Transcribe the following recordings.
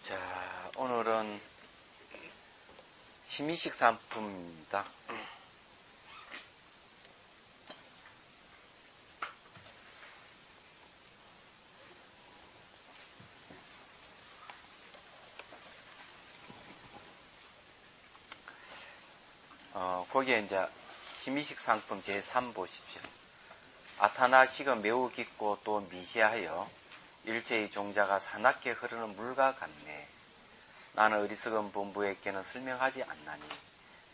자, 오늘은 심의식 상품입니다. 거기에 이제 심의식 상품 제3 보십시오. 아타나식은 매우 깊고 또 미시하여 일체의 종자가 사납게 흐르는 물과 같네. 나는 어리석은 본부에게는 설명하지 않나니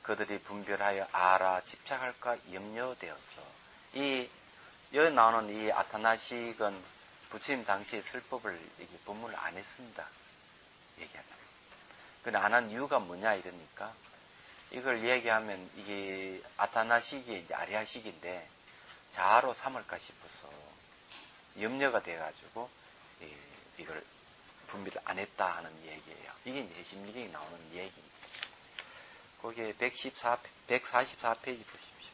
그들이 분별하여 알아 집착할까 염려되었어. 여기 나오는 이 아타나식은 부처님 당시의 설법을 본문을 안 했습니다. 얘기하자면. 근데 안 한 이유가 뭐냐 이러니까 이걸 얘기하면 이게 아타나식이 이제 아리아식인데 자아로 삼을까 싶어서 염려가 돼가지고 이걸 분별을 안 했다 하는 얘기예요. 이게 이제 심리경에 나오는 얘기입니다. 거기에 144페이지 보십시오.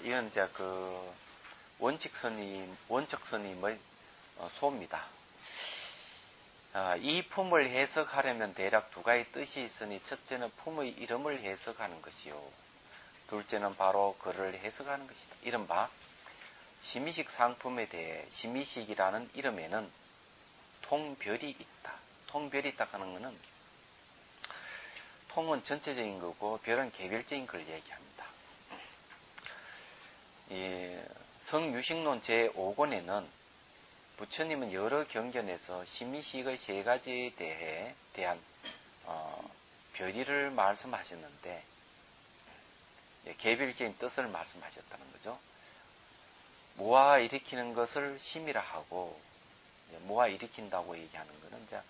이건 이제 그 원칙스님의 소입니다. 이 품을 해석하려면 대략 두 가지 뜻이 있으니 첫째는 품의 이름을 해석하는 것이요. 둘째는 바로 그를 해석하는 것이다. 이른바 심의식 상품에 대해 심의식이라는 이름에는 통별이 있다. 통별이 있다 하는 것은 통은 전체적인 거고 별은 개별적인 걸 얘기합니다. 성유식론 제5권에는 부처님은 여러 경전에서 심의식의 세 가지에 대한 별의를 말씀하셨는데 개별적인 뜻을 말씀하셨다는 거죠. 모아 일으키는 것을 심이라 하고 모아 일으킨다고 얘기하는 것은 이제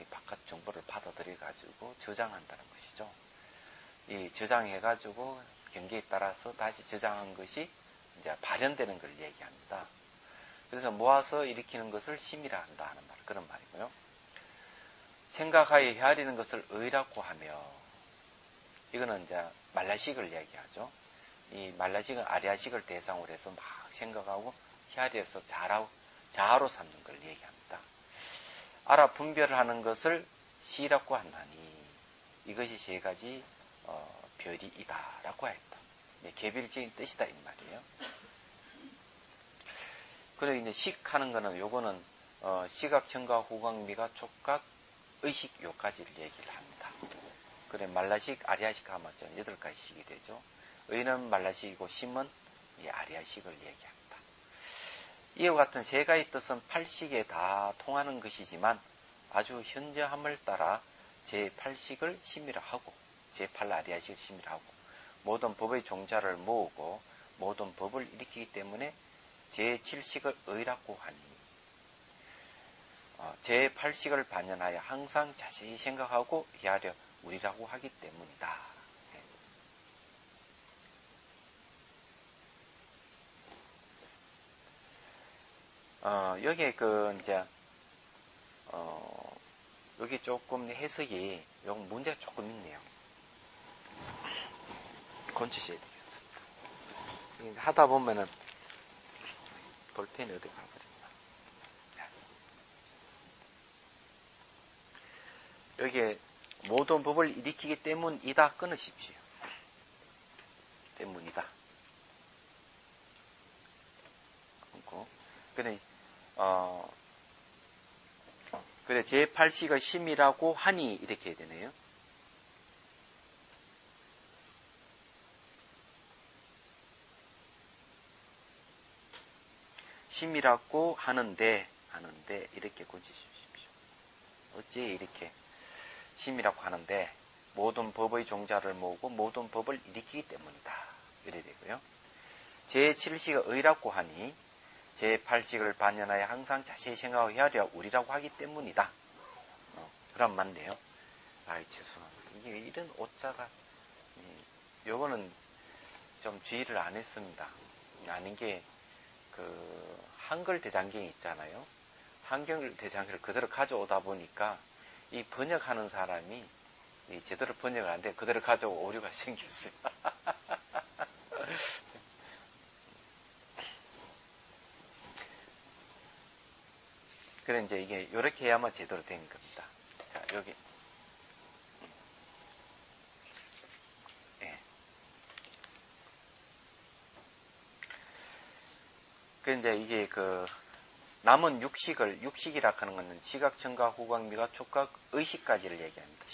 바깥 정보를 받아들여 가지고 저장한다는 것이죠. 이 저장해가지고 경계에 따라서 다시 저장한 것이 이제 발현되는 걸 얘기합니다. 그래서 모아서 일으키는 것을 심이라 한다 하는 말, 그런 말이고요. 생각하여 헤아리는 것을 의라고 하며, 이거는 이제 말라식을 얘기하죠. 이 말라식은 아리아식을 대상으로 해서 막 생각하고 헤아려서 자아로 삼는 걸 얘기합니다. 알아 분별을 하는 것을 시라고 한다니, 이것이 세 가지 별이이다라고 했다. 개별적인 뜻이다 이 말이에요. 그리고 이제 식하는 거는 요거는 시각, 청각, 후각, 미각, 촉각, 의식 요까지를 얘기를 합니다. 그래 말라식, 아리아식 하면 8가지식이 되죠. 의는 말라식이고 심은 이 아리아식을 얘기합니다. 이와 같은 세 가지 뜻은 8식에 다 통하는 것이지만 아주 현저함을 따라 제8식을 심의라 하고 제8아리아식을 심의라 하고 모든 법의 종자를 모으고 모든 법을 일으키기 때문에 제7식을 의라고 하니 제8식을 반연하여 항상 자세히 생각하고 헤아려 우리라고 하기 때문이다. 여기에 여기 조금 해석이 여기 문제가 조금 있네요. 건치셔야 되겠습니다. 하다 보면은 볼펜이 어디 가버렸나. 여기에 모든 법을 일으키기 때문이다 끊으십시오. 때문이다. 끊고. 그래 제8식의 심이라고 하니 이렇게 해야 되네요. 심이라고 하는데 이렇게 고치십시오. 어째 이렇게 심이라고 하는데 모든 법의 종자를 모으고 모든 법을 일으키기 때문이다. 이래 되고요. 제7식의 의라고 하니 제8식을 반연하여 항상 자세히 생각하고 헤아려 우리라고 하기 때문이다. 그럼 맞네요. 죄송합니다. 이게 이런 오자가 요거는 좀 주의를 안 했습니다. 아닌 게 한글 대장경이 있잖아요. 한글 대장경을 그대로 가져오다 보니까 이 번역하는 사람이 제대로 번역을 안 돼 그대로 가져오고 오류가 생겼어요. 그래, 이제 이게, 이렇게 해야만 제대로 된 겁니다. 자, 여기. 예. 그, 이제 이게 남은 육식이라 하는 것은 시각, 청각, 후각, 미각, 촉각, 의식까지를 얘기합니다.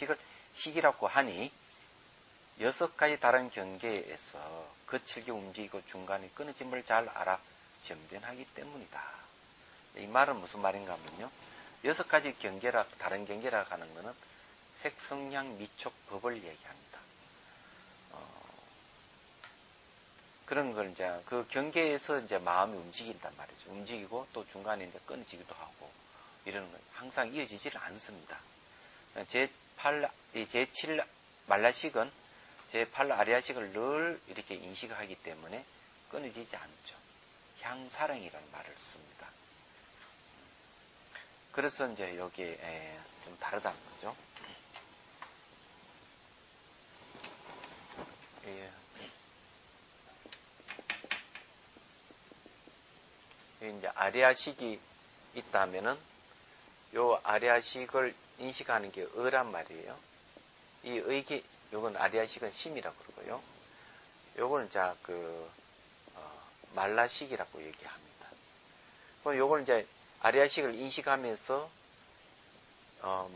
식이라고 하니, 6가지 다른 경계에서 거칠게 움직이고 중간에 끊어짐을 잘 알아 전변하기 때문이다. 이 말은 무슨 말인가 하면요. 6가지 다른 경계라 하는 것은 색, 성향, 미촉, 법을 얘기합니다. 그런 걸 이제 그 경계에서 이제 마음이 움직인단 말이죠. 움직이고 또 중간에 이제 끊어지기도 하고 이러는 건 항상 이어지지를 않습니다. 제7 말라식은 제8 아리아식을 늘 이렇게 인식하기 때문에 끊어지지 않죠. 향사령이라는 말을 씁니다. 그래서 이제 여기에 좀 다르다는 거죠. 이제 아리아식이 있다면은 요 아리아식을 인식하는 게 의란 말이에요. 이 의기, 요건 아리아식은 심이라고 그러고요. 요걸 이제 말라식이라고 얘기합니다. 그럼 요걸 이제 아리아식을 인식하면서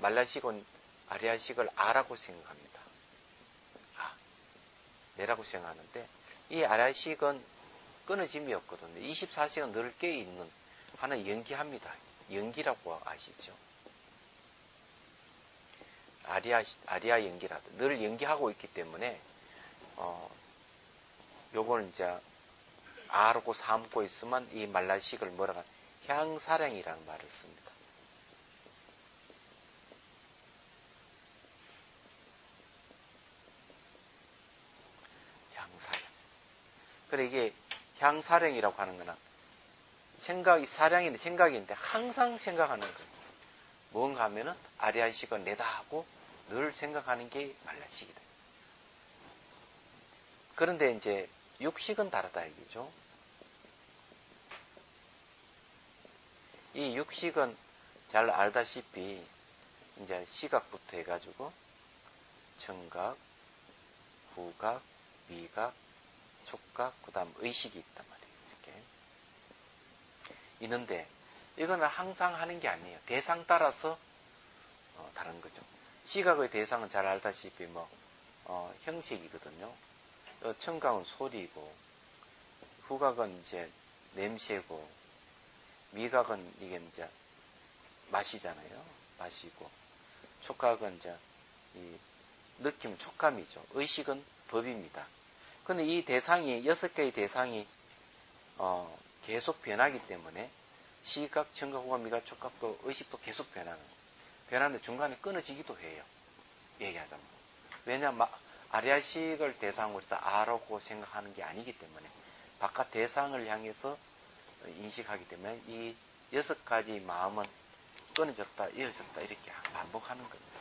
말라식은 아리아식을 아라고 생각합니다. 내라고 생각하는데 이 아리아식은 끊어짐이 없거든요. 24시간 늘 깨어있는 하나 연기합니다. 연기라고 아시죠? 아리아 연기라도 늘 연기하고 있기 때문에 요걸 이제 아라고 삼고 있으면 이 말라식을 뭐라고 향사량이라는 말을 씁니다. 향사량. 그래 이게 향사량이라고 하는 거는 사량인데 생각인데 항상 생각하는 거예요. 뭔가 하면은 아리아식은 내다 하고 늘 생각하는 게 말라식이다. 그런데 이제 육식은 다르다 얘기죠. 이 육식은 잘 알다시피 이제 시각부터 해가지고 청각, 후각, 미각, 촉각, 그 다음 의식이 있단 말이에요. 이렇게 있는데 이거는 항상 하는 게 아니에요. 대상 따라서 다른 거죠. 시각의 대상은 잘 알다시피 형식이거든요. 청각은 소리고, 후각은 이제 냄새고, 미각은 이게 이제 맛이잖아요. 맛이고, 촉각은 이제 이 느낌, 촉감이죠. 의식은 법입니다. 근데 이 대상이 6개의 대상이 계속 변하기 때문에 시각, 청각, 후각, 미각, 촉각도 의식도 계속 변하는데 중간에 끊어지기도 해요. 얘기하자면. 왜냐하면 아리아식을 대상으로 해서 아라고 생각하는 게 아니기 때문에 바깥 대상을 향해서 인식하기 때문에 이 6가지 마음은 끊어졌다, 이어졌다 이렇게 반복하는 겁니다.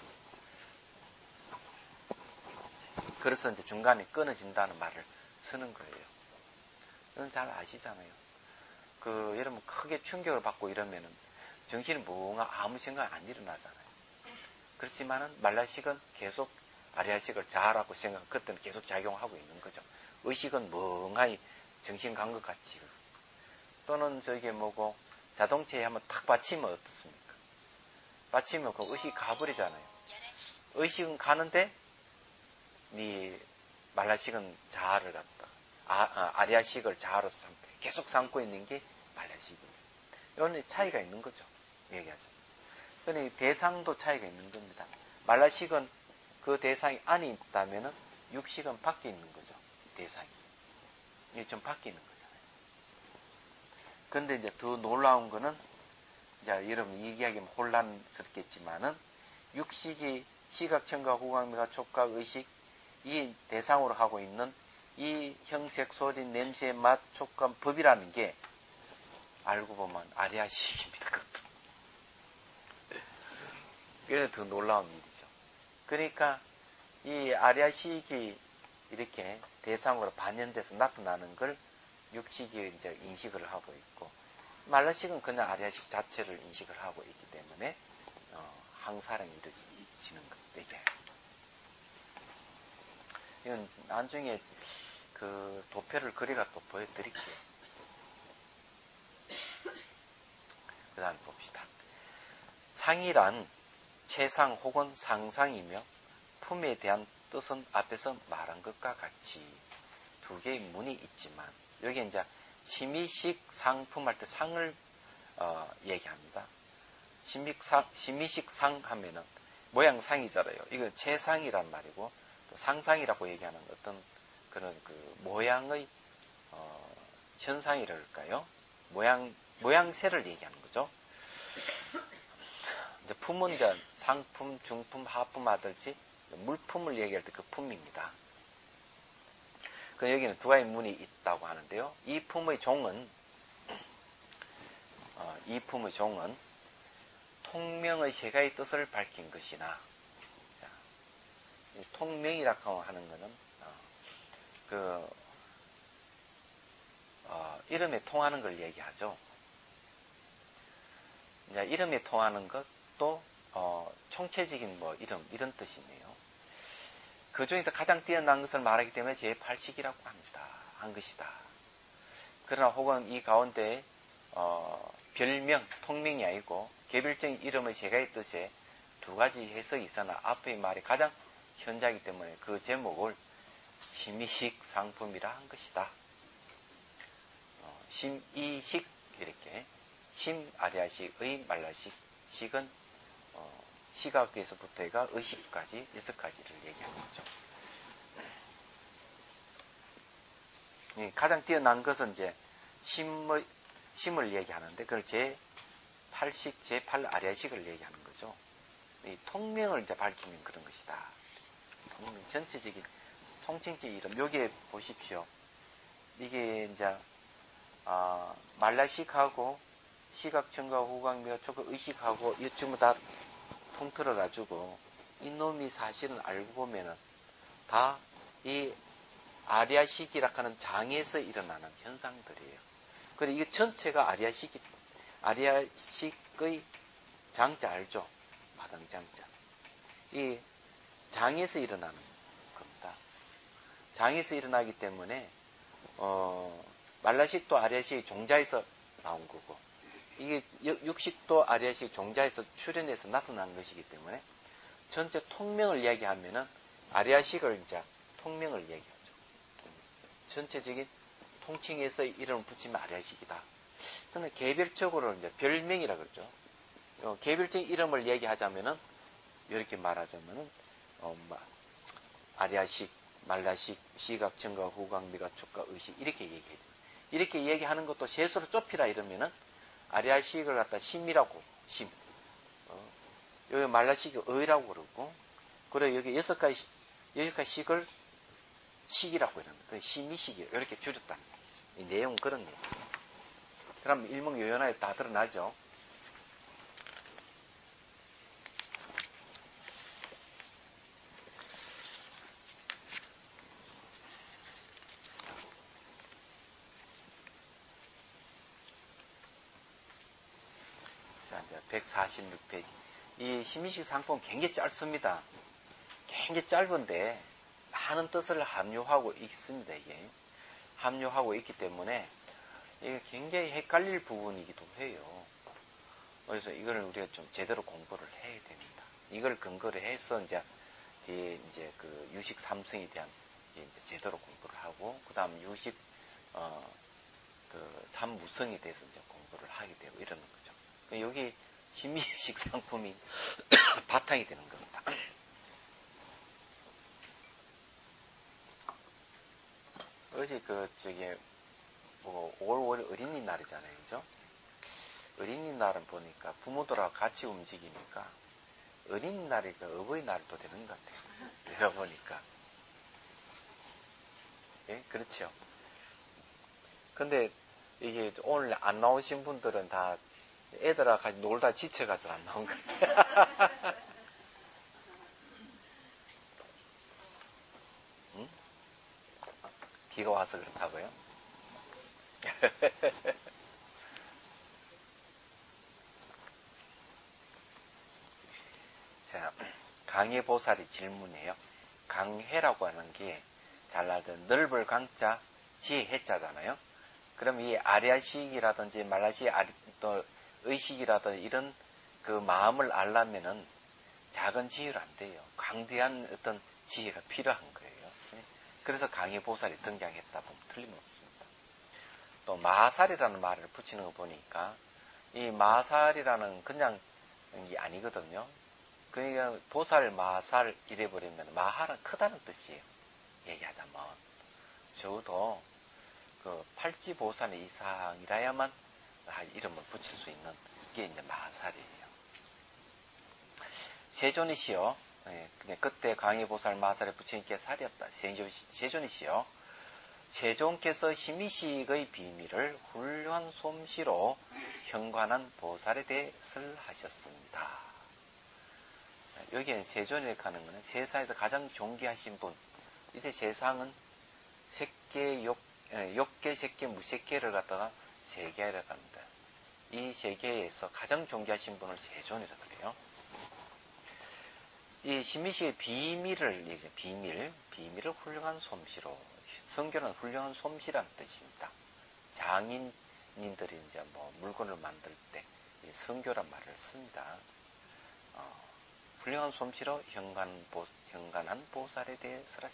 그래서 이제 중간에 끊어진다는 말을 쓰는 거예요. 이건 잘 아시잖아요. 여러분 크게 충격을 받고 이러면은 정신이 멍하 아무 생각 안 일어나잖아요. 그렇지만은 말라식은 계속 아리아식을 자라고 생각, 그때는 계속 작용하고 있는 거죠. 의식은 멍하니 정신 간 것 같지. 또는 자동차에 한번 탁 받치면 어떻습니까? 받치면 그 의식이 가버리잖아요. 의식은 가는데 말라식은 자아를 갖다 아리아식을 자아로 계속 삼고 있는 게 말라식입니다. 이런 차이가 있는 거죠. 얘기하죠. 그러니 대상도 차이가 있는 겁니다. 말라식은 그 대상이 안에 있다면은 육식은 밖에 있는 거죠. 대상이. 이게 좀 밖에 있는 거잖아요. 그런데 이제 더 놀라운 거는 이제 여러분 얘기하기면 혼란스럽겠지만은 육식이 시각, 청각, 후각, 미각, 촉각, 의식 이 대상으로 하고 있는 이 형색, 소리, 냄새, 맛, 촉감, 법이라는 게 알고 보면 아리아식입니다. 그것도. 그게 더 놀라운 일이죠. 그러니까 이 아리아식이 이렇게 대상으로 반영돼서 나타나는 걸 육식이 이제 인식을 하고 있고 말라식은 그냥 아리아식 자체를 인식을 하고 있기 때문에 항사량이 이루어지는 것. 이건 나중에 그 도표를 그리가 또 보여드릴게요. 그 다음 봅시다. 상이란 체상 혹은 상상이며 품에 대한 뜻은 앞에서 말한 것과 같이 두 개의 문이 있지만 여기 이제 심의식 상품 할 때 상을 얘기합니다. 심의식 상 하면은 모양상이잖아요. 이건 체상이란 말이고 또 상상이라고 얘기하는 어떤 그런 그 모양의 현상이랄까요? 모양새를 얘기하는 거죠. 이제 품은 이제 상품, 중품, 하품 하듯이 물품을 얘기할 때 그 품입니다. 그 여기는 두 가지 문이 있다고 하는데요. 이 품의 종은 통명의 세 가지 뜻을 밝힌 것이나, 통명이라고 하는 것은 이름에 통하는 걸 얘기하죠. 이제 이름에 통하는 것도 총체적인 이름 이런 뜻이네요. 그 중에서 가장 뛰어난 것을 말하기 때문에 제8식이라고 한 것이다. 그러나 혹은 이 가운데 별명, 통명이 아니고 개별적인 이름의 세 가지 뜻에 두 가지 해석이 있으나 앞의 말이 가장 현자이기 때문에 그 제목을 심의식 상품이라 한 것이다. 심이식 이렇게 심아리아식,의 말라식, 식은 시각에서부터 해가 의식까지 6가지를 얘기하는 거죠. 가장 뛰어난 것은 이제 심을 얘기하는데 그걸 제8식, 제8아리아식을 얘기하는 거죠. 이 통명을 이제 밝히는 그런 것이다. 통명, 전체적인 통칭적인 이름. 여기에 보십시오. 이게 이제 말라식하고 시각, 청각, 후각, 묘, 촉각, 의식하고 이 전부 다 통틀어 가지고 이놈이 사실은 알고 보면은 다 이 아리아식이라 하는 장에서 일어나는 현상들이에요. 그리고 이게 전체가 아리아식의 장자 알죠? 마당장자. 이 장에서 일어나는 겁니다. 장에서 일어나기 때문에 말라식도 아리아식 종자에서 나온 거고 이게 육식도 아리아식 종자에서 출현해서 나타난 것이기 때문에 전체 통명을 이야기하면은 아리아식을 이제 통명을 얘기하죠. 전체적인 통칭에서 이름을 붙이면 아리아식이다. 근데 개별적으로 이제 별명이라 그러죠. 개별적인 이름을 얘기하자면은 이렇게 말하자면은 아리아식, 말라식, 시각, 청각, 후각, 미각, 촉각, 의식 이렇게 얘기해요. 이렇게 얘기하는 것도 셋으로 좁히라 이러면은 아리아식을 갖다 심이라고 심. 여기 말라식이 의라고 그러고 그리고 여기 6가지 식을 식이라고 이러는 거예요. 심이식이에요. 이렇게 줄였다. 이 내용은 그런 내용. 그럼 일목요연하게 다 드러나죠. 자, 이제 146페이지. 이 심의식 상품 굉장히 짧습니다. 굉장히 짧은데 많은 뜻을 함유하고 있습니다. 이게 함유하고 있기 때문에 이게 굉장히 헷갈릴 부분이기도 해요. 그래서 이거를 우리가 좀 제대로 공부를 해야 됩니다. 이걸 근거로 해서 이제 그 유식 삼성에 대한 이제 제대로 공부를 하고 그 다음 유식 그 삼무성에 대해서 이제 공부를 하게 되고 이러는 거죠. 여기 심의유식 상품이 바탕이 되는 겁니다. 어제 뭐 5월 어린이날이잖아요, 그죠? 어린이날은 보니까 부모들하고 같이 움직이니까 어린이날이 어버이날도 되는 것 같아요. 내가 보니까. 예, 그렇죠. 근데 이게 오늘 안 나오신 분들은 다 애들하고 같이 놀다 지쳐가지고 안 나온 것 같아요. 응? 비가 와서 그렇다고요? 강해보살이 질문해요. 강해라고 하는 게 잘 알던 넓을 강자, 지혜 해자잖아요. 그럼 이 아리아식이라든지 말라시 또 의식이라든지 이런 그 마음을 알려면은 작은 지혜로 안 돼요. 강대한 어떤 지혜가 필요한 거예요. 그래서 강해보살이 등장했다 보면 틀림없습니다. 또 마살이라는 말을 붙이는 거 보니까 이 마살이라는 그냥 게 아니거든요. 그러니까 보살, 마살 이래버리면 마하는 크다는 뜻이에요. 얘기하자면 적어도 그 팔지보살 이상이라야만 이름을 붙일 수 있는 게 이제 마살이에요. 세존이시여, 그때 강해보살 마살에 붙인 게 살이었다. 세존이시여, 세존께서 심의식의 비밀을 훌륭한 솜씨로 현관한 보살에 대해서 하셨습니다. 여기에 세존이라고 하는 것은 세상에서 가장 존귀하신 분. 이때 세상은 색계, 욕계, 색계, 무색계를 갖다가 세계라고 합니다. 이 세계에서 가장 존귀하신 분을 세존이라고 그래요. 이 심의식의 비밀을, 비밀을 훌륭한 솜씨로, 성교는 훌륭한 솜씨라는 뜻입니다. 장인님들이 이제 물건을 만들 때 성교란 말을 씁니다. 훌륭한 솜씨로 현간한 보살에 대해서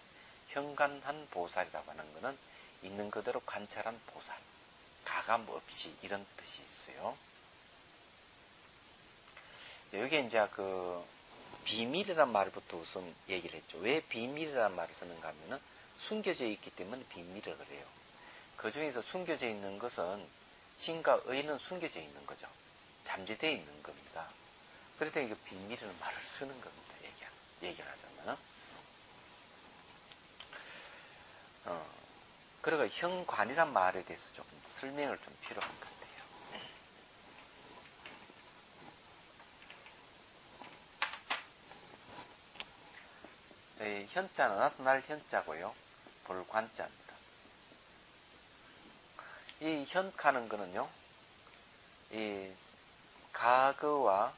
현간한 보살이라고 하는 것은 있는 그대로 관찰한 보살, 가감 없이 이런 뜻이 있어요. 여기에 이제 그 비밀이란 말부터 우선 얘기를 했죠. 왜 비밀이란 말을 쓰는가 하면은 숨겨져 있기 때문에 비밀을 그래요. 그 중에서 숨겨져 있는 것은 신과 의는 숨겨져 있는 거죠. 잠재되어 있는 겁니다. 그럴 때 이거 비밀이라는 말을 쓰는 겁니다. 얘기를 하자면. 그리고 현관이란 말에 대해서 조금 설명을 좀 필요한 것 같아요. 현자는 나타날 현자고요. 볼 관자입니다. 이 현하는 거는요, 이 과거와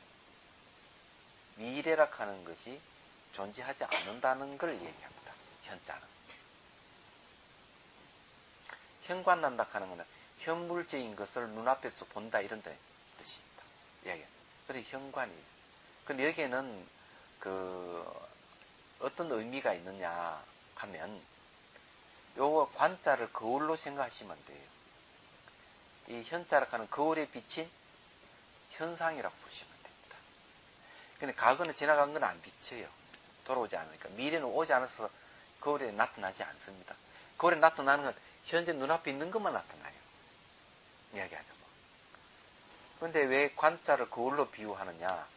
미래라 하는 것이 존재하지 않는다는 걸 얘기합니다. 현자는. 현관난다 하는 것은 현물질인 것을 눈앞에서 본다 이런 뜻입니다. 예. 그래서 현관이. 근데 여기에는 어떤 의미가 있느냐 하면 요거 관자를 거울로 생각하시면 돼요. 이 현자라 하는 거울에 비친 현상이라고 보시면 됩니다. 근데 과거는 지나간 건 안 비쳐요. 돌아오지 않으니까. 미래는 오지 않아서 거울에 나타나지 않습니다. 거울에 나타나는 건 현재 눈앞에 있는 것만 나타나요. 이야기하죠. 그런데 왜 관자를 거울로 비유하느냐?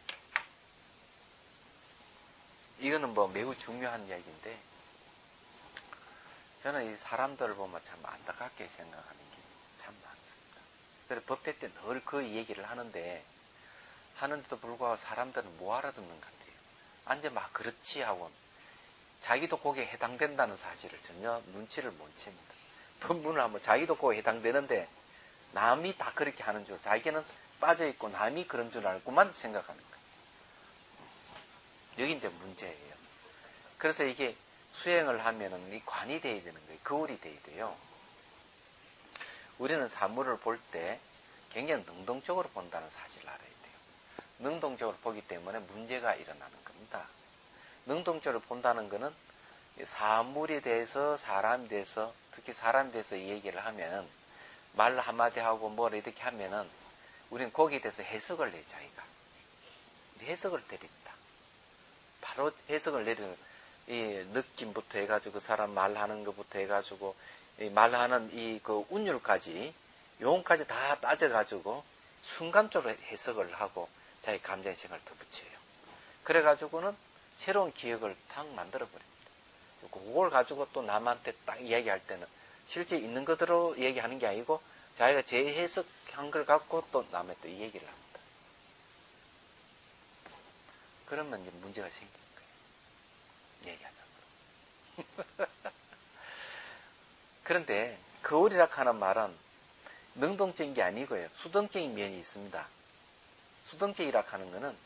이거는 매우 중요한 이야기인데, 저는 이 사람들을 보면 참 안타깝게 생각하는 게 참 많습니다. 그래서 법회 때 늘 그 얘기를 하는데도 불구하고 사람들은 뭐 알아듣는 것 같아요. 앉아 막 그렇지 하고, 자기도 거기에 해당된다는 사실을 전혀 눈치를 못 챕니다. 법문을 하면 자기도 거기에 해당되는데, 남이 다 그렇게 하는 줄, 자기는 빠져있고 남이 그런 줄 알고만 생각하는 거예요. 여기 이제 문제예요. 그래서 이게 수행을 하면은 이 관이 돼야 되는 거예요. 거울이 돼야 돼요. 우리는 사물을 볼 때 굉장히 능동적으로 본다는 사실을 알아야 돼요. 능동적으로 보기 때문에 문제가 일어나는 겁니다. 능동적으로 본다는 것은 사물에 대해서, 사람에 대해서, 특히 사람에 대해서 얘기를 하면, 말 한마디 하고 뭘 이렇게 하면은, 우리는 거기에 대해서 해석을 내, 자기가. 해석을 내립니다. 바로 해석을 내리는, 이 느낌부터 해가지고, 사람 말하는 것부터 해가지고, 이 말하는 그 운율까지, 용까지 다 따져가지고, 순간적으로 해석을 하고, 자기 감정의 생각을 덧붙여요. 그래가지고는 새로운 기억을 탁 만들어버립니다. 그걸 가지고 또 남한테 딱 이야기할 때는 실제 있는 그대로 얘기하는 게 아니고 자기가 재해석한 걸 갖고 또 남한테 또 이 얘기를 합니다. 그러면 이제 문제가 생기는 거예요. 얘기하자면. 그런데 거울이라 하는 말은 능동적인 게 아니고요. 수동적인 면이 있습니다. 수동적이라 하는 거는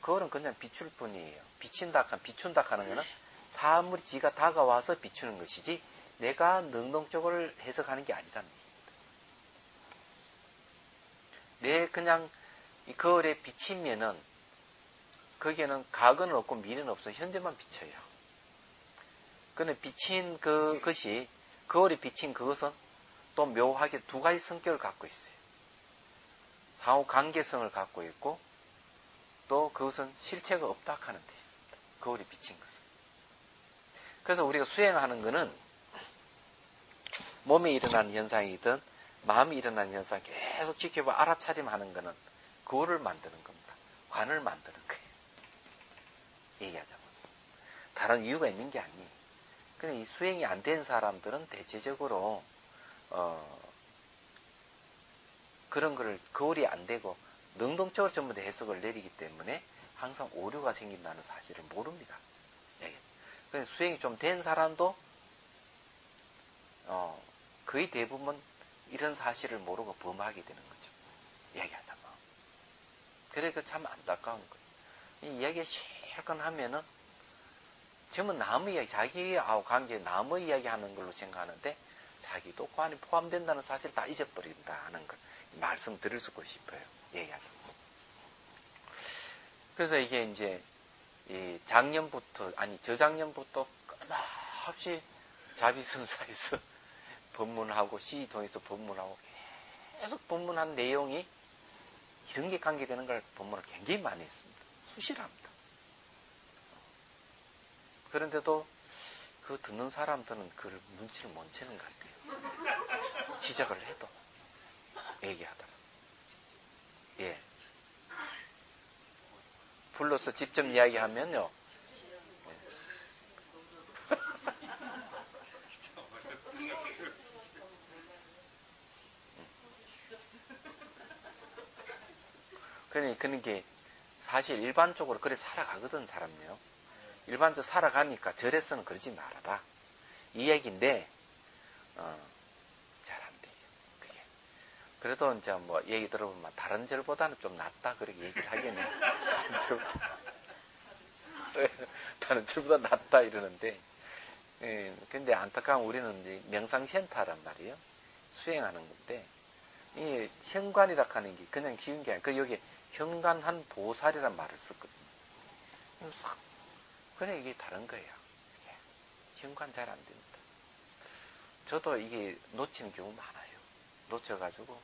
그거는 그냥 비출 뿐이에요. 비춘다 하는 거는 사물이 지가 다가와서 비추는 것이지 내가 능동적으로 해석하는 게 아니라는 얘기입니다. 내 그냥 이 거울에 비치면은 거기에는 과거는 없고 미래는 없어. 현재만 비쳐요. 근데 비친 그것이 거울에 비친 그것은 또 묘하게 두 가지 성격을 갖고 있어요. 상호 관계성을 갖고 있고 또 그것은 실체가 없다 하는 데 있습니다. 거울에 비친 것은. 그래서 우리가 수행하는 것은 몸에 일어나는 현상이든 마음에 일어나는 현상 계속 지켜봐 알아차림하는 것은 거울을 만드는 겁니다. 관을 만드는 거예요. 얘기하자면. 다른 이유가 있는 게 아니에요. 근데 이 수행이 안 된 사람들은 대체적으로 그런 거를 거울이 안 되고 능동적으로 전부 다 해석을 내리기 때문에 항상 오류가 생긴다는 사실을 모릅니다. 그래서 수행이 좀 된 사람도 거의 대부분 이런 사실을 모르고 범하게 되는 거죠. 이야기하자면. 그러니까 참 안타까운 거예요. 이 이야기가 실컷 하면은 전부 남의 이야기, 자기하고 관계 남의 이야기 하는 걸로 생각하는데 자기도 관이 포함된다는 사실을 다 잊어버린다는 걸 말씀드릴 수고 싶어요. 얘기하자면. 그래서 이게 이제 저작년부터 끊임없이 자비선사에서 법문하고 시의통에서 법문하고 계속 법문한 내용이 이런 게 관계되는 걸 법문을 굉장히 많이 했습니다. 수시로 합니다. 그런데도 그 듣는 사람들은 그걸 눈치를 못 채는 것 같아요. 시작을 해도 얘기하다가. 예. 불러서 직접 이야기하면요. 그런 게 사실 일반적으로 그래 살아가거든 사람이요. 일반적으로 살아가니까 절에서는 그러지 말아라. 이 얘기인데 잘 안 돼요. 그게. 그래도 이제 뭐 얘기 들어보면 다른 절보다는 좀 낫다 그렇게 얘기를 하겠네. 다른 절보다 낫다 이러는데 근데 안타까운 우리는 이제 명상센터란 말이에요. 수행하는 건데 이 현관이라 하는 게 그냥 쉬운 게 아니고 여기 현관한 보살이란 말을 썼거든요. 그래 이게 다른 거예요. 현관 잘 안 됩니다. 저도 이게 놓치는 경우 많아요. 놓쳐가지고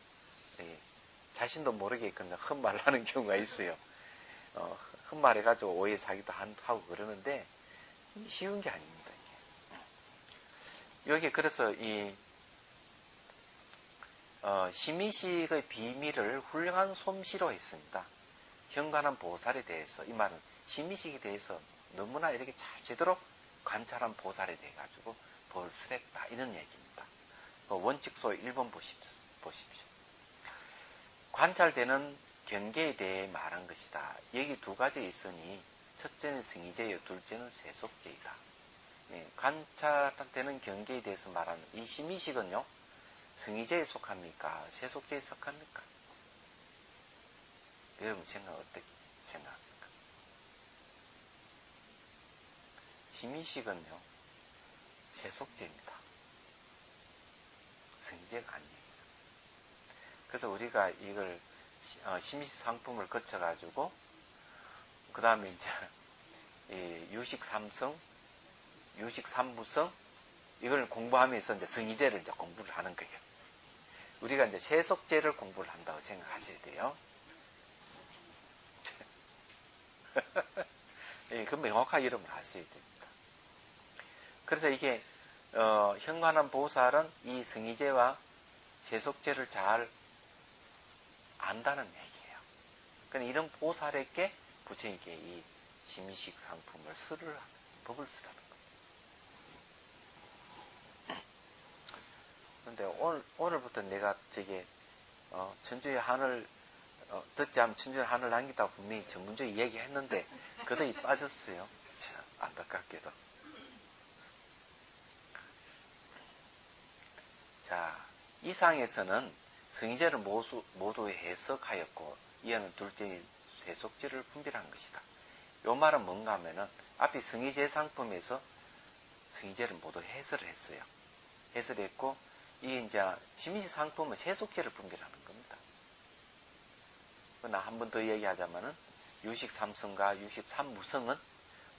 자신도 모르게 그냥 헛말 하는 경우가 있어요. 헛말해가지고 오해 사기도 하고 그러는데 쉬운 게 아닙니다. 여기 그래서 심의식의 비밀을 훌륭한 솜씨로 했습니다. 현관한 보살에 대해서 이 말은 심의식에 대해서 너무나 이렇게 잘 제대로 관찰한 보살에 대해 가지고 벌술했다 이런 얘기입니다. 원칙소 1번 보십시오. 관찰되는 경계에 대해 말한 것이다. 여기 두 가지 있으니 첫째는 승의제요, 둘째는 세속제이다. 관찰되는 경계에 대해서 말하는 이 심의식은요. 승의제에 속합니까? 세속제에 속합니까? 여러분 어떻게 생각합니까? 심의식은요. 세속제입니다. 승의제가 아니에요. 그래서 우리가 이걸 심의식 상품을 거쳐가지고 그 다음에 이제 유식3성, 유식3부성 이걸 공부하면서 이제 승의제를 이제 공부를 하는 거예요. 우리가 이제 세속제를 공부를 한다고 생각하셔야 돼요. 그 명확하게 이름을 아셔야 됩니다. 그래서 이게 현관한 보살은 이 승의제와 세속제를 잘 안다는 얘기예요. 그러니까 이런 보살에게 부처님께 이 심의식 상품을 법을 쓰라는 거예요. 그런데 오늘부터 내가 천주의 한을 듣지 않으면 천주의 한을 남기다고 분명히 전문적으로 얘기했는데 그더니 빠졌어요. 참 안타깝게도. 자, 이상에서는 승의제를 모두 해석하였고 이어는 둘째 세속지를 분별하는 것이다. 요 말은 뭔가 하면은 앞에 승의제 상품에서 승의제를 모두 해설을 했어요. 해설했고 이 이제 심의지 상품은 세속제를 분별하는 겁니다. 그러나 한 번 더 얘기하자면은 유식 3성과 유식 3무성은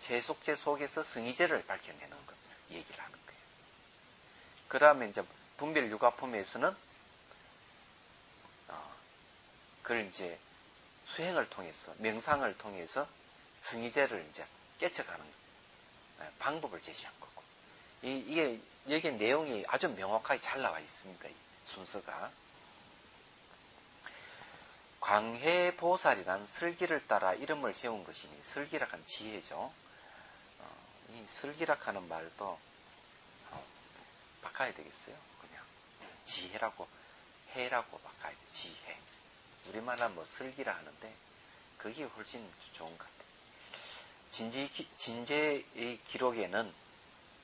세속제 속에서 승의제를 밝혀내는 것 얘기를 하는 거예요. 그 다음에 이제 분별 육아품에서는 그걸 이제 수행을 통해서 명상을 통해서 승의제를 이제 깨쳐가는 방법을 제시한 거고 이게 여기 내용이 아주 명확하게 잘 나와 있습니다. 이 순서가 광해보살이란 슬기를 따라 이름을 세운 것이니 슬기락한 지혜죠. 이 슬기락하는 말도 바꿔야 되겠어요. 그냥 지혜라고 해라고 바꿔야 돼. 지혜. 우리말은 뭐 슬기라 하는데 그게 훨씬 좋은 것 같아요. 진제의 기록에는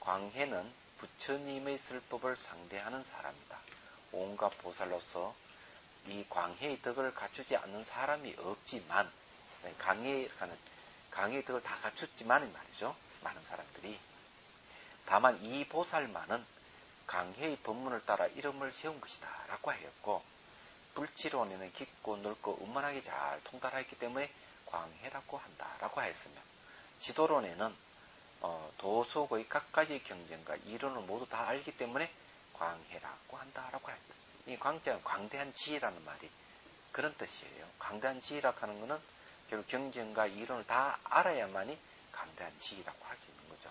광해는 부처님의 슬법을 상대하는 사람이다. 온갖 보살로서 이 광해의 덕을 갖추지 않는 사람이 없지만 강해의 덕을 다 갖췄지만 말이죠. 많은 사람들이 다만 이 보살만은 강해의 법문을 따라 이름을 세운 것이다 라고 하였고 불치론에는 깊고 넓고 음만하게 잘 통달하였기 때문에 광해라고 한다라고 하였으며 지도론에는 도속의 각가지 경전과 이론을 모두 다 알기 때문에 광해라고 한다라고 하였다. 이 광자는 광대한 지혜라는 말이 그런 뜻이에요. 광대한 지혜라고 하는 것은 결국 경전과 이론을 다 알아야만이 광대한 지혜라고 할 수 있는 거죠.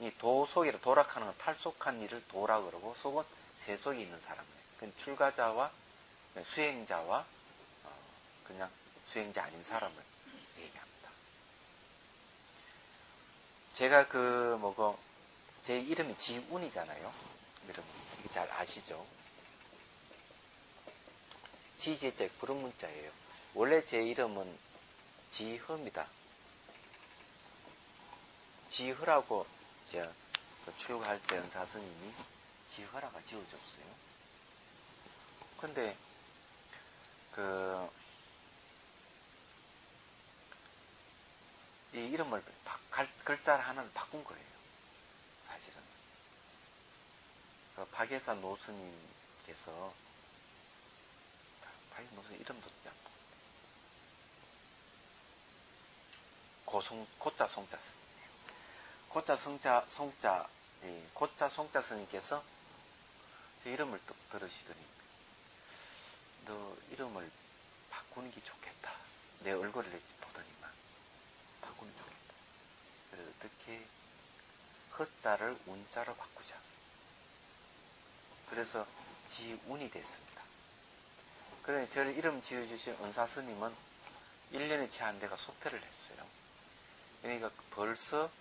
이 도속이라 도락하는 건 탈속한 일을 도라 그러고 속은 세속에 있는 사람이에요. 그건 출가자와 수행자와 그냥 수행자 아닌 사람을 얘기합니다. 제가 제 이름이 지운이잖아요. 여러분 이게 잘 아시죠? 지제자 구름문자예요. 원래 제 이름은 지흐입니다. 지흐라고 제가 출가할 때 은사스님이 지흐라가 지어줬어요. 근데 이 이름을 글자를 하나를 바꾼 거예요. 사실은. 박예사 노스님께서 박예사 노스님 이름도 그냥 고자 송자 스님이에요. 고자 송자 고자 송자 스님께서 제 이름을 또 들으시더니 너 이름을 바꾸는 게 좋겠다. 내 얼굴을 보더니만 바꾸는 게 좋겠다. 그래서 어떻게 허자를 운자로 바꾸자. 그래서 지운이 됐습니다. 그래 저를 이름 지어주신 은사스님은 1년이 채 안 돼가 속퇴를 했어요. 그러니까 벌써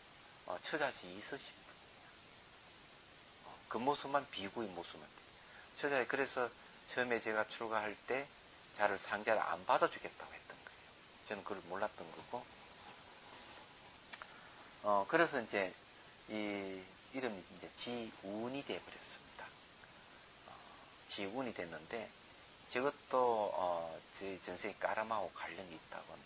처자지 있으신 분이에요. 그 모습만 비구의 모습만 처자에 그래서 처음에 제가 출가할 때 자를 상자를 안 받아주겠다고 했던 거예요. 저는 그걸 몰랐던 거고 그래서 이제 이 이름이 이제 지운이 되어버렸습니다. 지운이 됐는데 저것도 저희 전생에 까람하고 관련이 있다고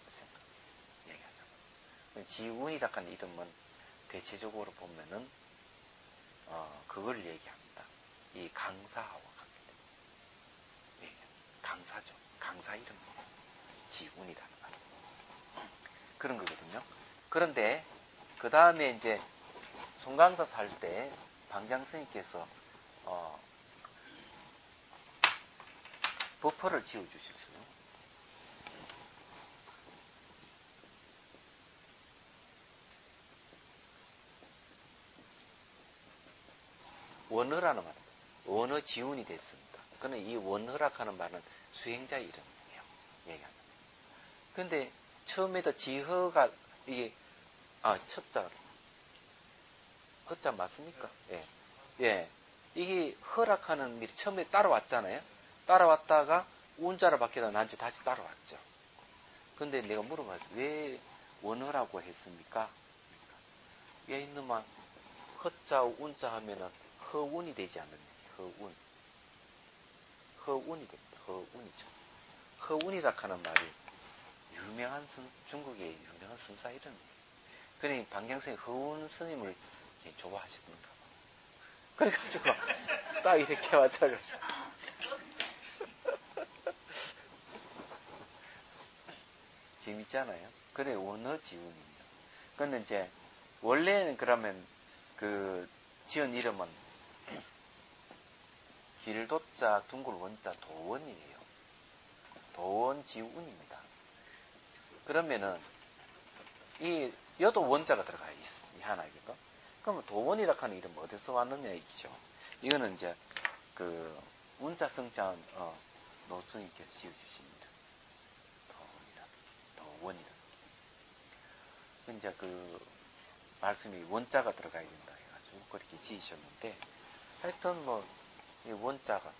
얘기하죠. 지운이라고 하는 이름은 대체적으로 보면은 그걸 얘기합니다. 이 강사하고 관계돼요. 예, 강사죠. 강사 이름이에요. 지운이라는 말. 그런 거거든요. 그런데 그 다음에 이제 송강사 살 때 방장스님께서 버퍼를 지어주셨어요. 원허라는 말입니다. 원허 지운이 됐습니다. 그는 이 원허락하는 말은 수행자 이름이에요. 얘기하는. 근데 처음에도 지허가 이게 첫자 허자 맞습니까? 예. 예. 이게 허락하는 일이 처음에 따라왔잖아요. 따라왔다가 운자로 바뀌다 난주 다시 따라왔죠. 근데 내가 물어봤죠. 왜 원허라고 했습니까? 왜 있는만 허자 운자 하면은 허운이 되지 않느냐. 허운. 허운이 됩니다. 허운이죠. 허운이라 하는 말이 중국의 유명한 선사 이름이에요. 그러니 방경성이 허운 스님을 좋아하시던가 봐. 그래가지고 딱 이렇게 맞춰가지고 재밌잖아요. 그래 원어지운입니다. 근데 이제 원래는 그러면 그 지은 이름은 길도자 둥글 원자 도원이에요. 도원지운입니다. 그러면은 이 여도 원자가 들어가 있어. 이 하나이거든. 그러면 도원이라 하는 이름 어디서 왔느냐 이기죠. 이거는 이제 그 문자 성자는 노승이께서 지어주십니다. 도원이라. 이제 그 말씀이 원자가 들어가야 된다 해가지고 그렇게 지으셨는데 하여튼 뭐 이 원자가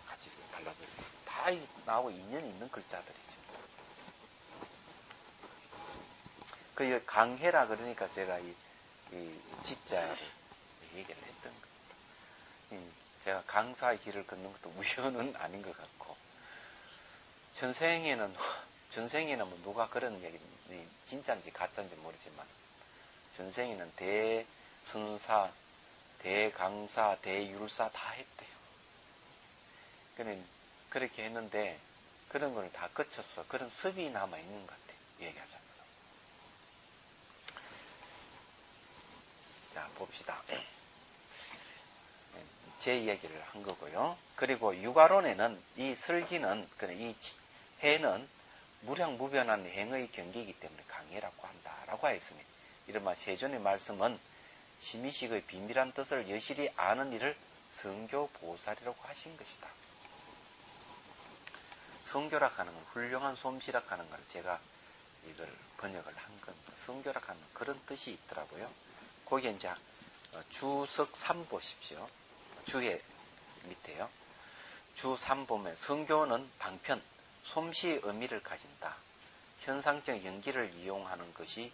같이 발라버리고 다 나하고 인연이 있는 글자들이죠. 그 강해라 그러니까 제가 이 지자를 얘기를 했던 겁니다. 제가 강사의 길을 걷는 것도 우연은 아닌 것 같고 전생에는 뭐 누가 그런 얘기 진짜인지 가짜인지 모르지만 전생에는 대선사, 대강사, 대율사 다 했대요. 그렇게 했는데 그런 걸 다 거쳐서 그런 습이 남아 있는 것 같아요. 얘기하자면. 자, 봅시다. 제 이야기를 한 거고요. 그리고 육아론에는 이 슬기는, 이 해는 무량무변한 행의 경계이기 때문에 강해라고 한다라고 하였으니, 이른바 세존의 말씀은 심의식의 비밀한 뜻을 여실히 아는 이를 성교보살이라고 하신 것이다. 성교라 하는 건 훌륭한 솜씨라 하는 걸 제가 이걸 번역을 한 겁니다. 성교라 하는 그런 뜻이 있더라고요. 거기에 이제 주석 3 보십시오. 주의 밑에요. 주 3 보면 성교는 방편, 솜씨의 의미를 가진다. 현상적 연기를 이용하는 것이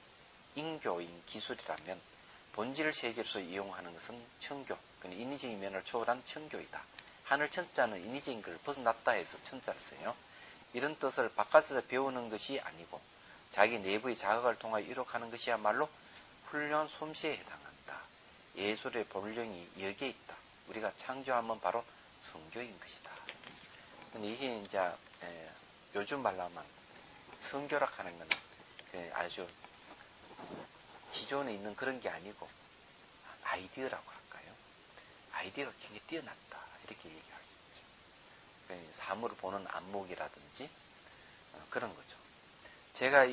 인교인 기술이라면 본질 세계로서 이용하는 것은 청교, 인위적인 면을 초월한 청교이다. 하늘 천자는 인위적인 걸 벗어났다 해서 천자를 써요. 이런 뜻을 바깥에서 배우는 것이 아니고 자기 내부의 자각을 통하여 이룩하는 것이야말로 훌륭한 솜씨에 해당한다. 예술의 본령이 여기에 있다. 우리가 창조하면 바로 성교인 것이다. 이게 이제 요즘 말로 하면 성교라 하는 것은 아주 기존에 있는 그런 게 아니고 아이디어라고 할까요? 아이디어가 굉장히 뛰어났다. 이렇게 얘기하죠. 사물을 보는 안목이라든지 그런 거죠. 제가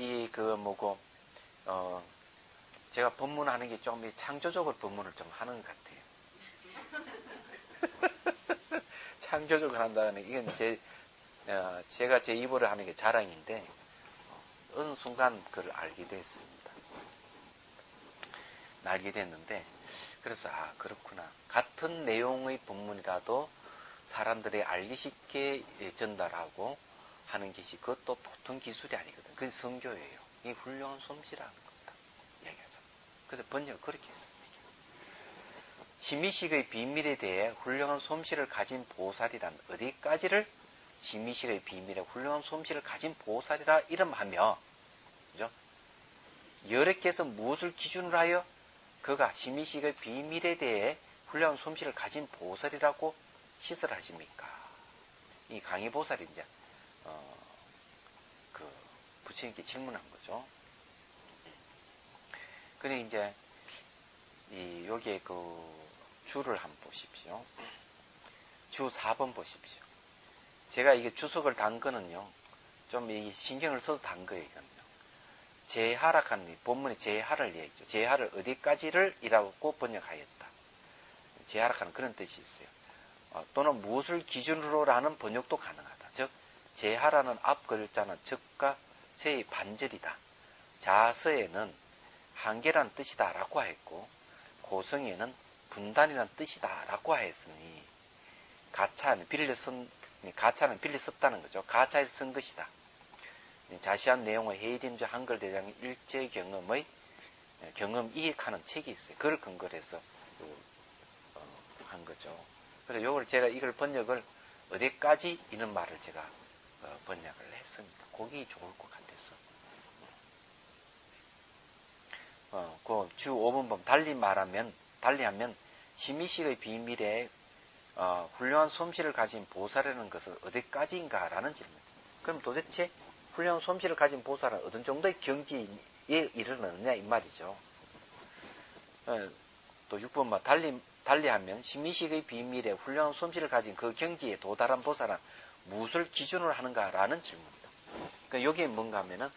제가 법문하는 게 좀 창조적으로 법문을 좀 하는 것 같아요. 창조적으로 한다는 이건 제가 제 입으로 하는 게 자랑인데 어느 순간 그걸 알게 됐습니다. 알게 됐는데 그래서 그렇구나. 같은 내용의 법문이라도 사람들이 알기 쉽게 전달하고 하는 것이 그것도 보통 기술이 아니거든. 그게 성교예요. 이게 훌륭한 솜씨라는 겁니다. 얘기하죠. 그래서 번역을 그렇게 했습니다. 심의식의 비밀에 대해 훌륭한 솜씨를 가진 보살이란 어디까지를 심의식의 비밀에 훌륭한 솜씨를 가진 보살이라 이름하며, 그죠? 여러 개에서 무엇을 기준으로 하여 그가 심의식의 비밀에 대해 훌륭한 솜씨를 가진 보살이라고 시설하십니까? 이 강의보살이 이제 부처님께 질문한 거죠. 근데 이제 여기에 주를 한번 보십시오. 주 4번 보십시오. 제가 이게 주석을 단 거는요, 좀 이 신경을 써서 단 거예요, 이거는요. 재하락하는 본문에 재하를 얘기죠. 재하를 어디까지를 이라고 번역하였다. 재하락하는 그런 뜻이 있어요. 또는 무엇을 기준으로라는 번역도 가능하다. 즉 재하라는 앞 글자는 즉과 세의 반절이다. 자서에는 한계라는 뜻이다 라고 하였고 고성에는 분단이라는 뜻이다 라고 하였으니 가차는 빌려 썼다는 거죠. 가차에서 쓴 것이다. 자세한 내용의 해림조 한글 대장의 일제 경험의 경험 이익하는 책이 있어요. 그걸 근거로 해서 한 거죠. 그래서 제가 이걸 번역을 어디까지 이런 말을 제가 번역을 했습니다. 그게 좋을 것 같아서. 그 주 5분법 달리하면 심의식의 비밀에 훌륭한 솜씨를 가진 보살이라는 것은 어디까지인가라는 질문. 그럼 도대체 훌륭한 솜씨를 가진 보살은 어떤 정도의 경지에 이르느냐 이 말이죠. 또 6번만 달리하면 심의식의 비밀에 훌륭한 솜씨를 가진 그 경지에 도달한 보살은 무엇을 기준으로 하는가라는 질문입니다. 그러니까 여기에 뭔가 하면은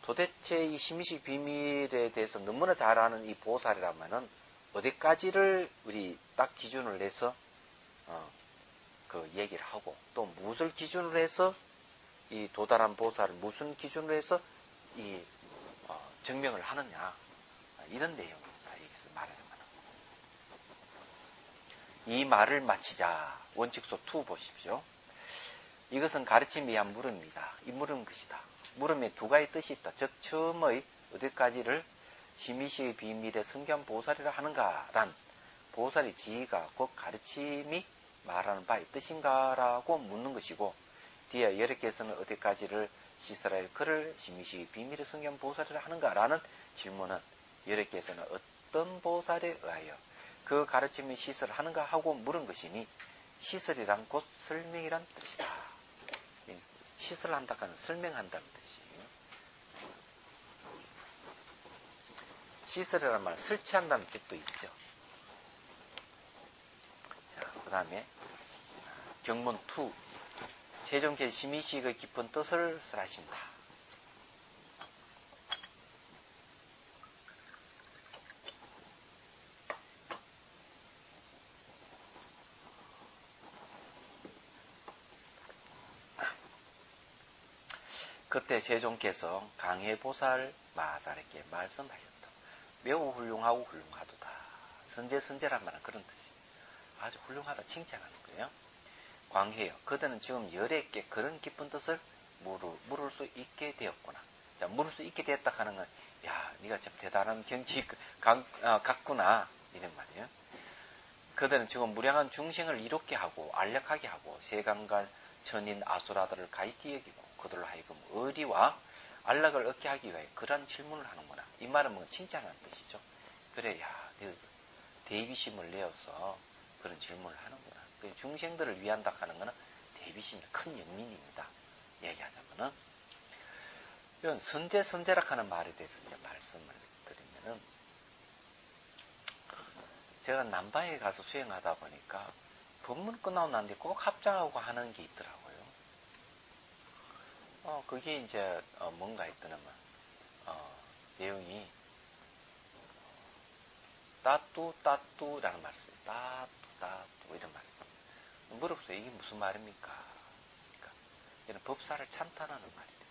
도대체 이 심의식 비밀에 대해서 너무나 잘 아는 이 보살이라면은 어디까지를 우리 딱 기준을 해서 그 얘기를 하고 또 무엇을 기준으로 해서 이 도달한 보살을 무슨 기준으로 해서 이 증명을 하느냐 이런 내용입니다. 여기서 말하자면 이 말을 마치자 원칙소 2 보십시오. 이것은 가르침에 의한 물음입니다. 이 물음 것이다. 물음에 두 가지 뜻이 있다. 즉 처음의 어디까지를 심의식의 비밀의 성견 보살이라 하는가란 보살의 지위가 곧 가르침이 말하는 바의 뜻인가라고 묻는 것이고 뒤에 여력께서는 어디까지를 시설할 그를 심의식의 비밀의 성견 보살이라 하는가라는 질문은 여력께서는 어떤 보살에 의하여 그 가르침의 시설을 하는가 하고 물은 것이니 시설이란 곧 설명이란 뜻이다. 시설한다 하는 설명한다는 뜻이에요. 시설이라는 말은 설치한다는 뜻도 있죠. 자, 그 다음에 경문 2 세종계 심의식의 깊은 뜻을 설하신다. 그때 세종께서 강해보살 마살에게 말씀하셨다. 매우 훌륭하고 훌륭하도다. 선제란 말은 그런 뜻이에요. 아주 훌륭하다 칭찬하는 거예요. 광해여 그대는 지금 열애께 그런 깊은 뜻을 물을 수 있게 되었구나. 자, 물을 수 있게 되었다 하는 건 야, 네가 참 대단한 경지 같구나 이런 말이에요. 그대는 지금 무량한 중생을 이롭게 하고 안락하게 하고 세간간 천인 아수라들을 가있게 여기고 그들로 하여금 의리와 안락을 얻게 하기 위해 그러한 질문을 하는구나. 이 말은 뭐 칭찬하는 뜻이죠. 그래, 야, 대비심을 내어서 그런 질문을 하는구나. 중생들을 위한다 하는 것은 대비심이 큰 영민입니다. 얘기하자면은 이런 선제라 하는 말에 대해서 이제 말씀을 드리면은 제가 남방에 가서 수행하다 보니까 법문 끝나고 난 뒤에 꼭 합장하고 하는 게 있더라고요. 그게 이제 뭔가 있더냐면 내용이 따뚜라는 말을 써요. 따뚜 이런 말. 물었어요. 이게 무슨 말입니까? 그러니까 이런 법사를 찬탄하는 말이 돼요.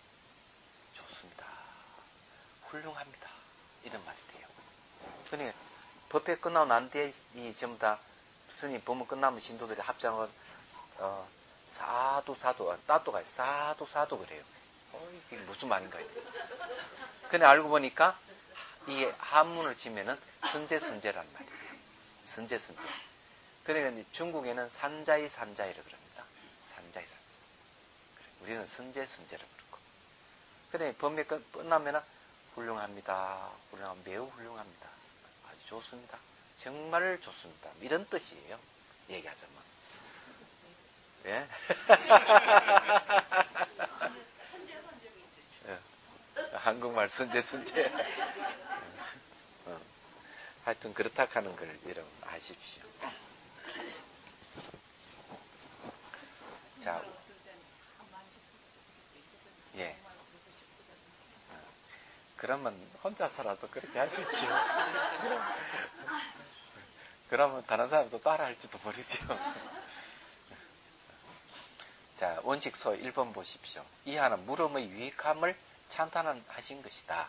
좋습니다. 훌륭합니다. 이런 말이 돼요. 그러니까 법회 끝나고 난 뒤에 이 전부 다 스님 법문 끝나면 신도들이 합장을 사두 따뚜가 사두 그래요. 이게 무슨 말인가 해요. 근데 알고 보니까 이게 한문을 치면은 선제란 말이에요. 선제. 그러니까 중국에는 산자이라 그럽니다. 산자이. 우리는 선제를 부르고. 그래 법회 끝나면은 훌륭합니다. 매우 훌륭합니다. 아주 좋습니다. 정말 좋습니다. 이런 뜻이에요. 얘기하자면. 예? 한국말 선제. 하여튼 그렇다 하는 걸 여러분 아십시오. 자, 예. 그러면 혼자 살아도 그렇게 하십시오. 그러면 다른 사람도 따라 할지도 모르죠. 자, 원칙서 1번 보십시오. 이하는 물음의 유익함을 찬탄하신 것이다.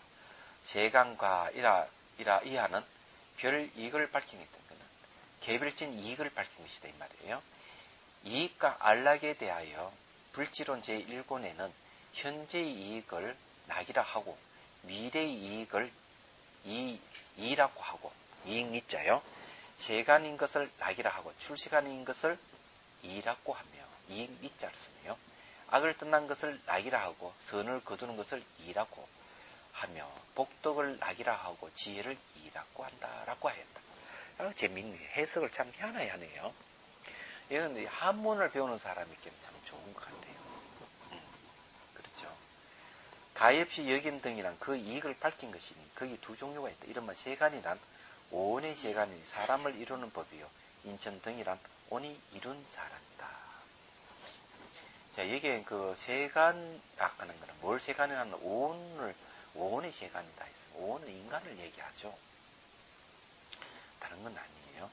재간과 이하는 별 이익을 밝힌 것이다. 개별적인 이익을 밝힌 것이다. 이 말이에요. 이익과 안락에 대하여 불지론 제1권에는 현재의 이익을 낙이라 하고 미래의 이익을 이라고 하고 이익 미자요. 재간인 것을 낙이라 하고 출시간인 것을 이라고 하며 이익 미자를 쓰네요. 악을 떠난 것을 낙이라 하고 선을 거두는 것을 이라고 하며 복덕을 낙이라 하고 지혜를 이라고 한다라고 하였다. 재밌네. 해석을 참 희한하게 하네요. 이건 한문을 배우는 사람에게는 참 좋은 것 같아요. 그렇죠. 가엾이 여김 등이란 그 이익을 밝힌 것이니 거기 두 종류가 있다. 이른바 세간이란 오온의 세간이니 사람을 이루는 법이요. 인천 등이란 온이 이룬 사람이다. 자, 이게 그 세간이라고 하는 거는 뭘 세간이라는 오온의 세간이다 했어. 오온은 인간을 얘기하죠. 다른 건 아니에요.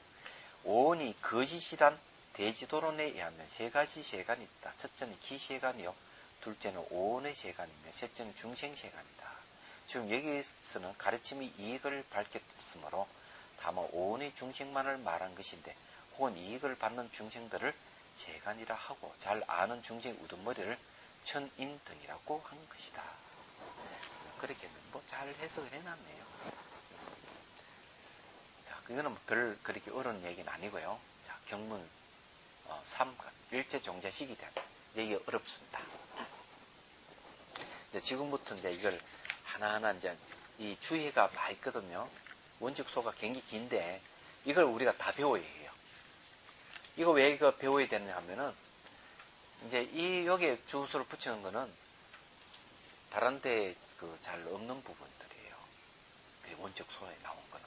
오온이 거짓이란 대지도론에 의하면 세 가지 세간이 있다. 첫째는 기세간이요. 둘째는 오온의 세간이며 셋째는 중생세간이다. 지금 여기서는 가르침이 이익을 밝혔으므로 다만 오온의 중생만을 말한 것인데 혹은 이익을 받는 중생들을 세간이라 하고 잘 아는 중생 우두머리를 천인 등이라고 한 것이다. 그렇게 잘 해석을 해놨네요. 자, 이거는 별 그렇게 어려운 얘기는 아니고요. 자, 경문 3, 일제 종자식이 대한 얘기가 어렵습니다. 이제 지금부터 이제 이걸 하나하나 이제 이 주의가 많이 있거든요. 원칙소가 굉장히 긴데 이걸 우리가 다 배워야 해요. 이거 왜 이거 배워야 되느냐 하면은 이제 여기에 주소를 붙이는 거는 다른 데 그 잘 없는 부분들이에요. 그 원칙소에 나온 거는.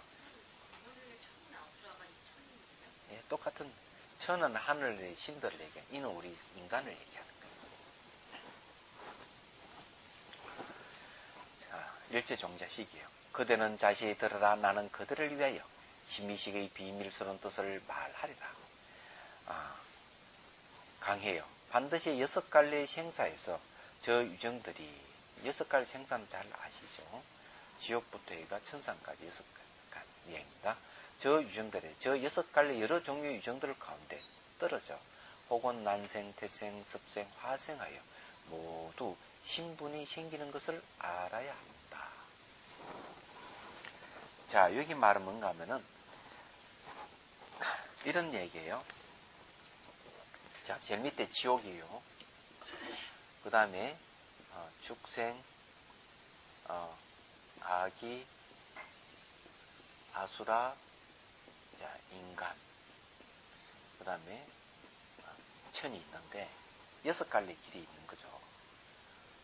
예, 똑같은 천은 하늘의 신들을 얘기하는, 이는 우리 인간을 얘기하는 거예요. 자, 일제종자식이에요. 그대는 자세히 들으라. 나는 그들을 위하여 신미식의 비밀스러운 뜻을 말하리라. 강해요. 반드시 6갈래의 생사에서 저 유정들이 6갈래 생사는 잘 아시죠? 지옥부터 해가 천상까지 6갈래 여행입니다. 저 유정들의 저 6갈래 여러 종류의 유정들 가운데 떨어져 혹은 난생, 태생, 습생, 화생하여 모두 신분이 생기는 것을 알아야 합니다. 자, 여기 말은 뭔가 하면은 이런 얘기예요. 자, 제일 밑에 지옥이에요. 그 다음에 축생, 아기, 아수라, 자, 인간, 그 다음에 천이 있는데 6갈래 길이 있는 거죠.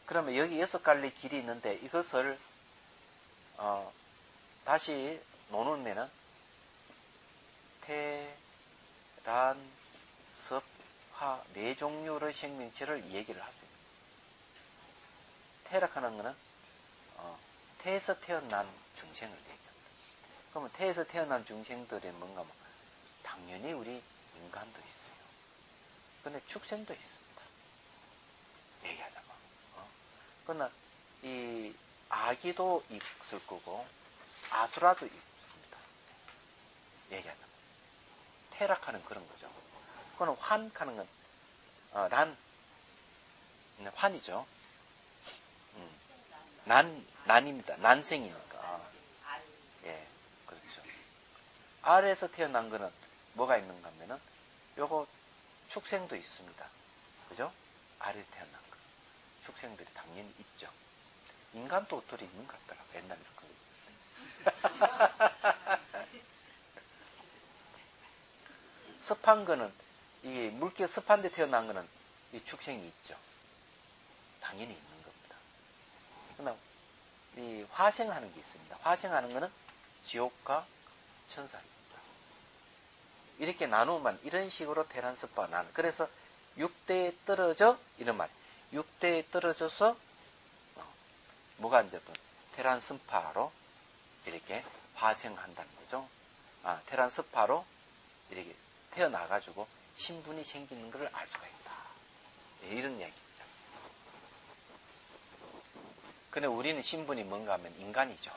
그러면 여기 6갈래 길이 있는데 이것을 다시 나누면은 태, 란, 섭, 화, 네 종류의 생명체를 얘기를 하죠. 태락하는 것은 태에서 태어난 중생을 얘기합니다. 그러면 태에서 태어난 중생들이 뭔가 당연히 우리 인간도 있어요. 근데 축생도 있습니다. 얘기하자면. 그러나 이 아기도 있을 거고 아수라도 있습니다. 얘기하자면. 태락하는 그런 거죠. 그거는 환하는 건 환이죠. 난입니다. 난생이니까. 예, 그렇죠. 알에서 태어난 거는 뭐가 있는가 하면은 요거 축생도 있습니다. 그죠? 알에 태어난 거. 축생들이 당연히 있죠. 인간도 어떨이 있는 것 같더라고. 옛날에 습한 거는 이 물기가 습한 데 태어난 거는 이 축생이 있죠. 당연히 있는 겁니다. 그러나 이 화생하는 게 있습니다. 화생하는 거는 지옥과 천사입니다. 이렇게 나누면 이런 식으로 테란 습바가 나는. 그래서 6대에 떨어져 이런 말. 6대에 떨어져서 뭐가 이제 또 테란 스파로 이렇게 화생한다는 거죠. 테란 스파로 이렇게 태어나가지고 신분이 생기는 것을 알 수가 있다. 이런 얘기입니다. 근데 우리는 신분이 뭔가 하면 인간이죠.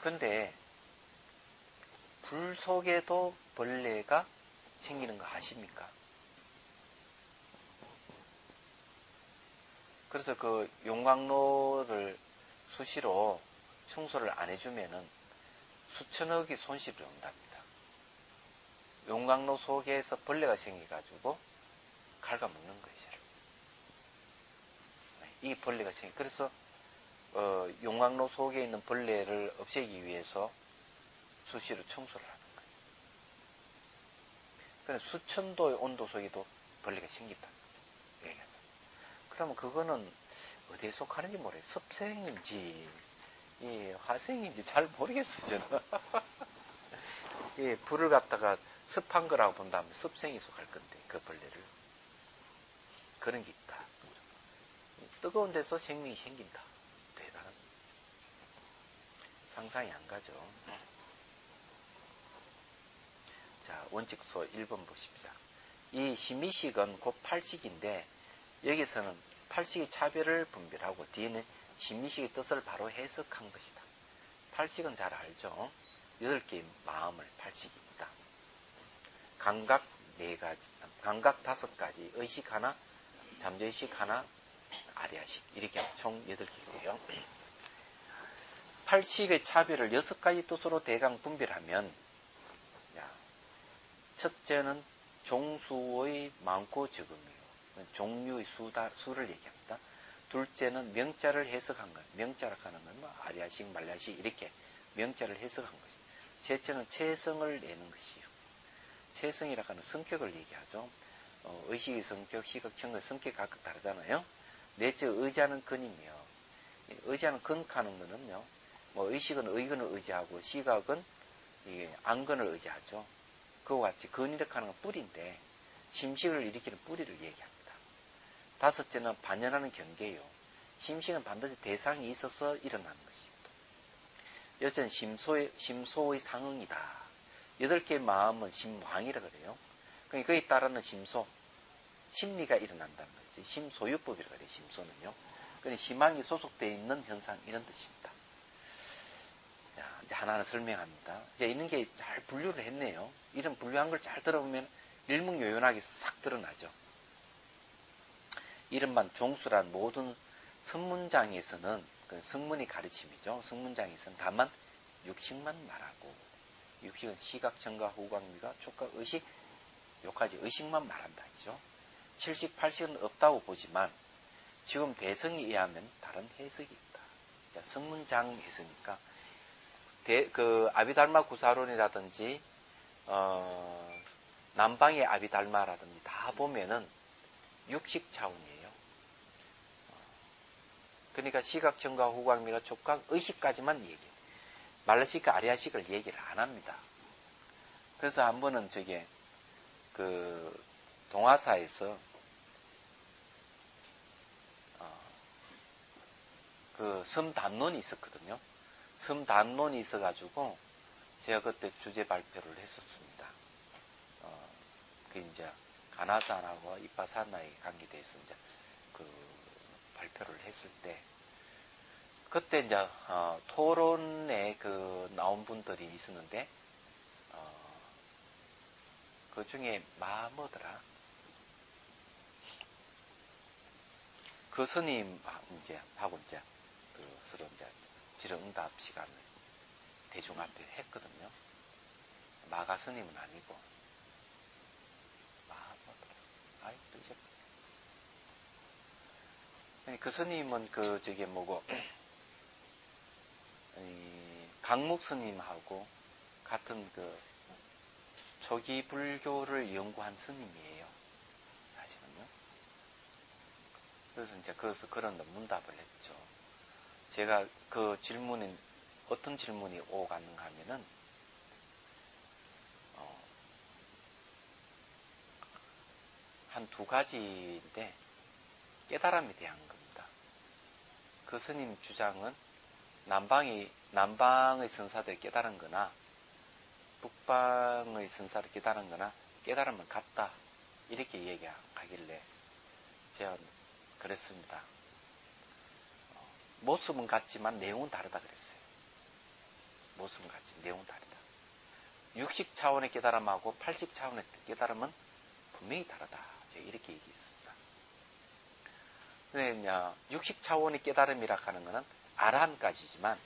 근데 불 속에도 벌레가 생기는 거 아십니까? 그래서 그 용광로를 수시로 청소를 안 해주면은 수천억이 손실이 온답니다. 용광로 속에서 벌레가 생겨가지고 갉아먹는 거죠. 이 벌레가 그래서 용광로 속에 있는 벌레를 없애기 위해서 수시로 청소를 하는 거예요. 그래서 수천도의 온도 속에도 벌레가 생긴다. 그러면 그거는 어디에 속하는지 모르겠어요. 습생인지 화생인지 잘 모르겠어요. 저는. 불을 갖다가 습한 거라고 본다면 습생이 속할 건데 그 벌레를 그런 게 있다. 뜨거운 데서 생명이 생긴다. 대단한 상상이 안 가죠. 자, 원칙소 1번 보십시오. 이 심의식은 곧 팔식인데 여기서는 팔식의 차별을 분별하고 뒤에는 심의식의 뜻을 바로 해석한 것이다. 팔식은 잘 알죠. 8개의 마음을 팔식입니다. 감각 4가지, 감각 5가지, 의식 하나, 잠재의식 하나, 아리아식 이렇게 총 8개고요. 팔식의 차별을 6가지 뜻으로 대강 분별하면 첫째는 종수의 많고 적음이요. 종류의 수를 얘기합니다. 둘째는 명자를 해석한 것. 명자라고 하는 건 아리아식, 말라식 이렇게 명자를 해석한 것이죠. 셋째는 체성을 내는 것이요. 체성이라고 하는 성격을 얘기하죠. 의식의 성격, 시각, 청각, 성격이 각각 다르잖아요. 넷째 의지하는 근이며 의지하는 근하는 거는요. 의식은 의근을 의지하고 시각은 안근을 의지하죠. 그와 같이 근이라고 하는 건 뿌리인데 심식을 일으키는 뿌리를 얘기합니다. 다섯째는 반연하는 경계요. 심식은 반드시 대상이 있어서 일어나는 것입니다. 여섯째는 심소의 상응이다. 8개의 마음은 심왕이라 그래요. 그러니까 거기에 따르는 심소, 심리가 일어난다는 거지. 심소유법이라 그래요. 심소는요. 그러니까 심왕이 소속되어 있는 현상 이런 뜻입니다. 자, 이제 하나하나 설명합니다. 이제 이런 게 잘 분류를 했네요. 이런 분류한 걸 잘 들어보면 일목요연하게 싹 드러나죠. 이른바 종수란 모든 성문장에서는 그 성문이 가르침이죠. 성문장에서는 다만 육식만 말하고 육식은 시각, 청각, 후각, 미각, 촉각, 의식 요까지 의식만 말한다. 그죠? 7식, 8식은 없다고 보지만 지금 대성에 의하면 다른 해석이 있다. 자, 성문장에서니까 그 아비달마 구사론이라든지 남방의 아비달마라든지 다 보면은 육식 차원이에요. 그러니까 시각, 청각, 후각, 미각, 촉각, 의식까지만 얘기해요. 말라식과 아리아식을 얘기를 안 합니다. 그래서 한 번은 그 동화사에서 그 섬단론이 있었거든요. 섬단론이 있어가지고 제가 그때 주제 발표를 했었습니다. 그 이제 가나산하고 이파사나의 관계에 대해서 이제 그 발표를 했을 때 그때 이제 토론에 그 나온 분들이 있었는데 그 중에 뭐더라? 그 스님 이제 하고 이제 그 서로 이제 질의응답 시간을 대중 앞에 했거든요. 마가 스님은 아니고 뭐더라? 아이 또 이제 그 스님은 강목 스님하고 같은 그 초기 불교를 연구한 스님이에요. 사실은요. 그래서 이제 그런 문답을 했죠. 제가 그 질문인 어떤 질문이 오갔는가 하면은 한 2가지인데 깨달음에 대한 겁니다. 그 스님 주장은 남방의 선사들이 깨달은 거나 북방의 선사를 깨달은 거나 깨달음은 같다. 이렇게 얘기하길래 제가 그랬습니다. 모습은 같지만 내용은 다르다 그랬어요. 모습은 같지만 내용은 다르다. 육식 차원의 깨달음하고 팔식 차원의 깨달음은 분명히 다르다. 제가 이렇게 얘기했습니다. 근데 육식 차원의 깨달음이라 하는 것은 아라한까지지만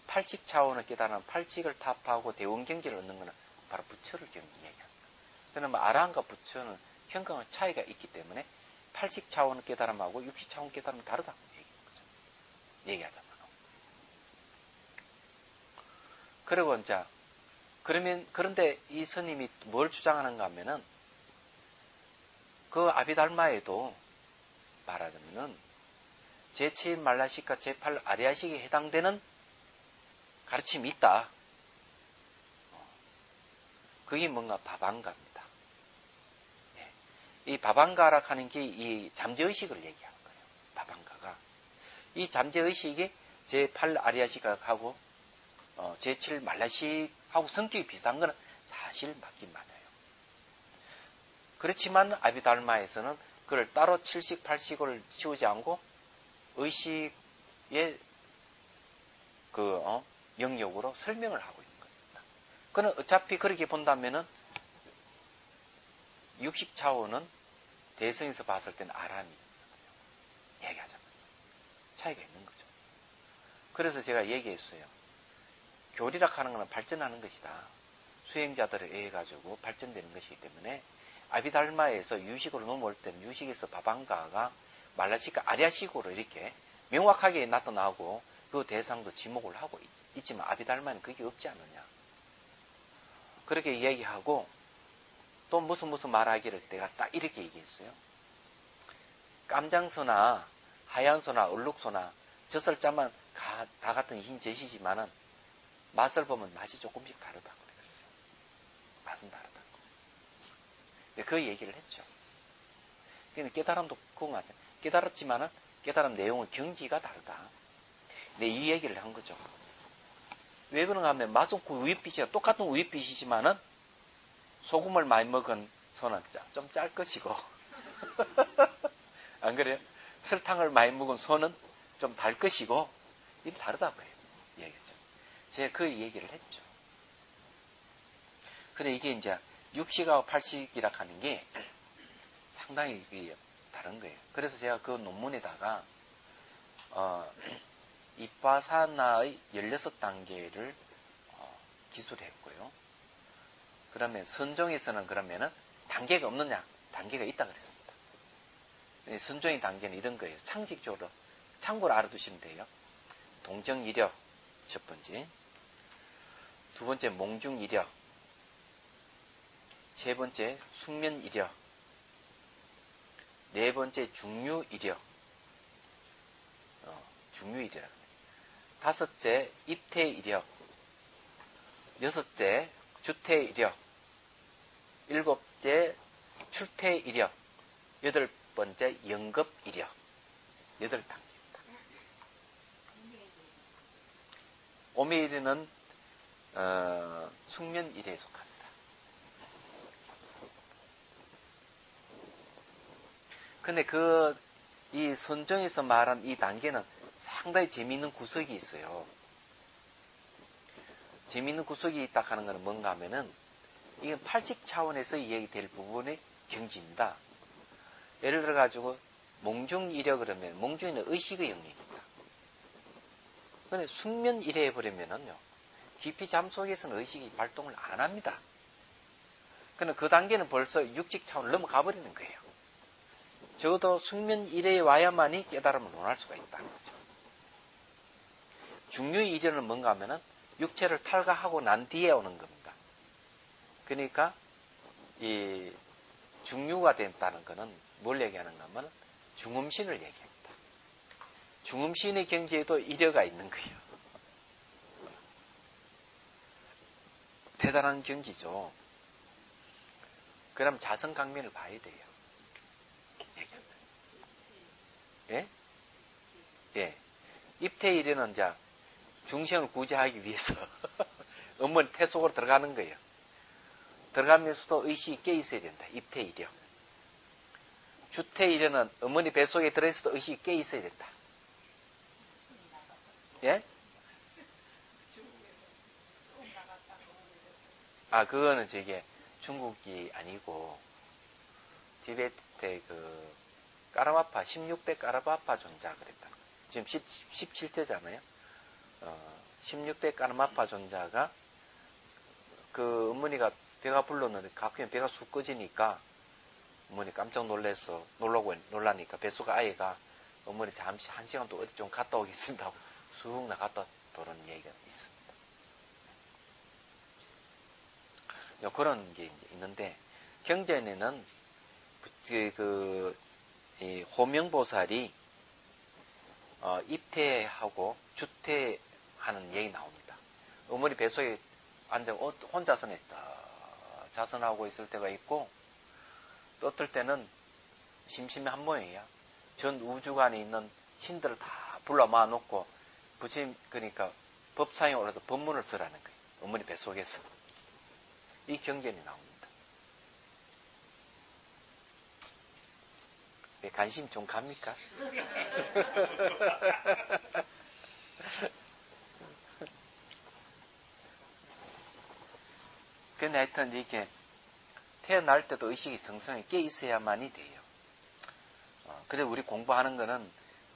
팔식 차원의 깨달음은 팔식을 타파하고 대원경지를 얻는 것은 바로 부처를 얘기합니다. 그러면 아라한과 부처는 현강의 차이가 있기 때문에 팔식 차원의 깨달음하고 육식 차원 깨달음은 다르다고 얘기하는 거죠. 얘기하자면. 그리고 이제, 그런데 이 스님이 뭘 주장하는가 하면은, 그 아비달마에도 말하자면은, 제7 말라식과 제8 아리아식에 해당되는 가르침이 있다. 그게 뭔가 바방가입니다. 이 바방가라 하는 게 이 잠재의식을 얘기하는 거예요. 바방가가. 이 잠재의식이 제8 아리아식하고 제7 말라식하고 성격이 비슷한 거는 사실 맞긴 맞아요. 그렇지만 아비달마에서는 그걸 따로 7식, 8식을 치우지 않고 의식의 영역으로 설명을 하고 있는 겁니다. 그는 어차피 그렇게 본다면은 육식 차원은 대성에서 봤을 때는 아람이 얘기하자면 차이가 있는 거죠. 그래서 제가 얘기했어요. 교리락 하는 것은 발전하는 것이다. 수행자들에 의해 가지고 발전되는 것이기 때문에 아비달마에서 유식으로 넘어올 때는 유식에서 바방가가 말라식과 아리아식으로 이렇게 명확하게 나타나고 그 대상도 지목을 하고 있지만 아비달마는 그게 없지 않느냐. 그렇게 얘기하고 또 무슨 말하기를 내가 딱 이렇게 얘기했어요. 깜장소나 하얀소나 얼룩소나 젖설자만 다 같은 흰 젖이지만은 맛을 보면 맛이 조금씩 다르다고 그랬어요. 맛은 다르다고. 그 얘기를 했죠. 깨달음도 그거 맞아. 깨달았지만은 깨달은 내용의 경지가 다르다. 근데 이 얘기를 한 거죠. 왜 그런가 하면 맛은 그 우윳빛이야. 똑같은 우윳빛이지만은 소금을 많이 먹은 소는 좀 짤 것이고 안 그래요? 설탕을 많이 먹은 소는 좀 달 것이고 이게 다르다고 해요. 얘기죠. 제가 그 얘기를 했죠. 근데 이게 이제 6식하고 8식이라 하는 게 상당히 다른 거예요. 그래서 제가 그 논문에다가 이빠사나의 16단계를 기술했고요. 그러면 선종에서는 그러면은 단계가 없느냐? 단계가 있다 그랬습니다. 선종의 단계는 이런 거예요. 상식적으로 참고로 알아두시면 돼요. 동정이력 첫 번째, 두 번째 몽중이력, 세 번째 숙면이력, 네 번째 중류이력, 중류이력, 다섯째 입퇴이력, 여섯째 주퇴이력, 일곱째 출퇴이력, 여덟 번째 영급이력, 8단계입니다. 오메이리는 숙면일에 속합니다. 근데 이 선정에서 말한 이 단계는 상당히 재미있는 구석이 있어요. 재미있는 구석이 있다 하는 것은 뭔가 하면은 이건 8식 차원에서 이야기될 부분의 경지입니다. 예를 들어가지고 몽중이려 그러면 몽중이는 의식의 영역입니다. 근데 숙면이래 해버리면은요, 깊이 잠 속에서는 의식이 발동을 안 합니다. 근데 그 단계는 벌써 육식 차원을 넘어가 버리는 거예요. 적어도 숙면이래에 와야만이 깨달음을 논할 수가 있다는 거죠. 중류이래는 뭔가 하면은 육체를 탈가하고 난 뒤에 오는 겁니다. 그러니까 이 중류가 된다는 것은 뭘 얘기하는가 하면 중음신을 얘기합니다. 중음신의 경지에도 이려가 있는 거예요. 대단한 경지죠. 그럼 자성강면을 봐야 돼요. 얘기합니다. 예? 예. 입퇴이래는 이제 중생을 구제하기 위해서 어머니 태 속으로 들어가는 거예요. 들어가면서도 의식이 깨 있어야 된다. 입퇴이려. 주퇴이려는 어머니 뱃속에 들어있어도 의식이 깨 있어야 된다. 예? 그거는 저게 중국이 아니고 티베트의 까라마파 16대 까라마파 존자 그랬다. 지금 17대잖아요. 16대 까라마파 존자가 그 어머니가 배가 불렀는데 가끔 배가 쑥 꺼지니까 어머니 깜짝 놀라니까 뱃속 아이가 어머니 잠시 1시간 또 어디 좀 갔다 오겠습니다 하고 쑥 나갔다 도는 얘기가 있습니다. 그런 게 이제 있는데, 경전에는 이 호명보살이 입퇴하고 주퇴하는 얘기 나옵니다. 어머니 뱃속에 앉아 혼자서는 자선하고 있을 때가 있고, 또 어떨 때는 심심한 모양이야. 전 우주관에 있는 신들을 다 불러 모아놓고 그러니까 법상에 올라서 법문을 쓰라는 거예요. 어머니 뱃속에서. 이 경전이 나옵니다. 왜 관심 좀 갑니까? 근데 하여튼 이게 태어날 때도 의식이 성성에 깨 있어야만이 돼요. 그래서 우리 공부하는 거는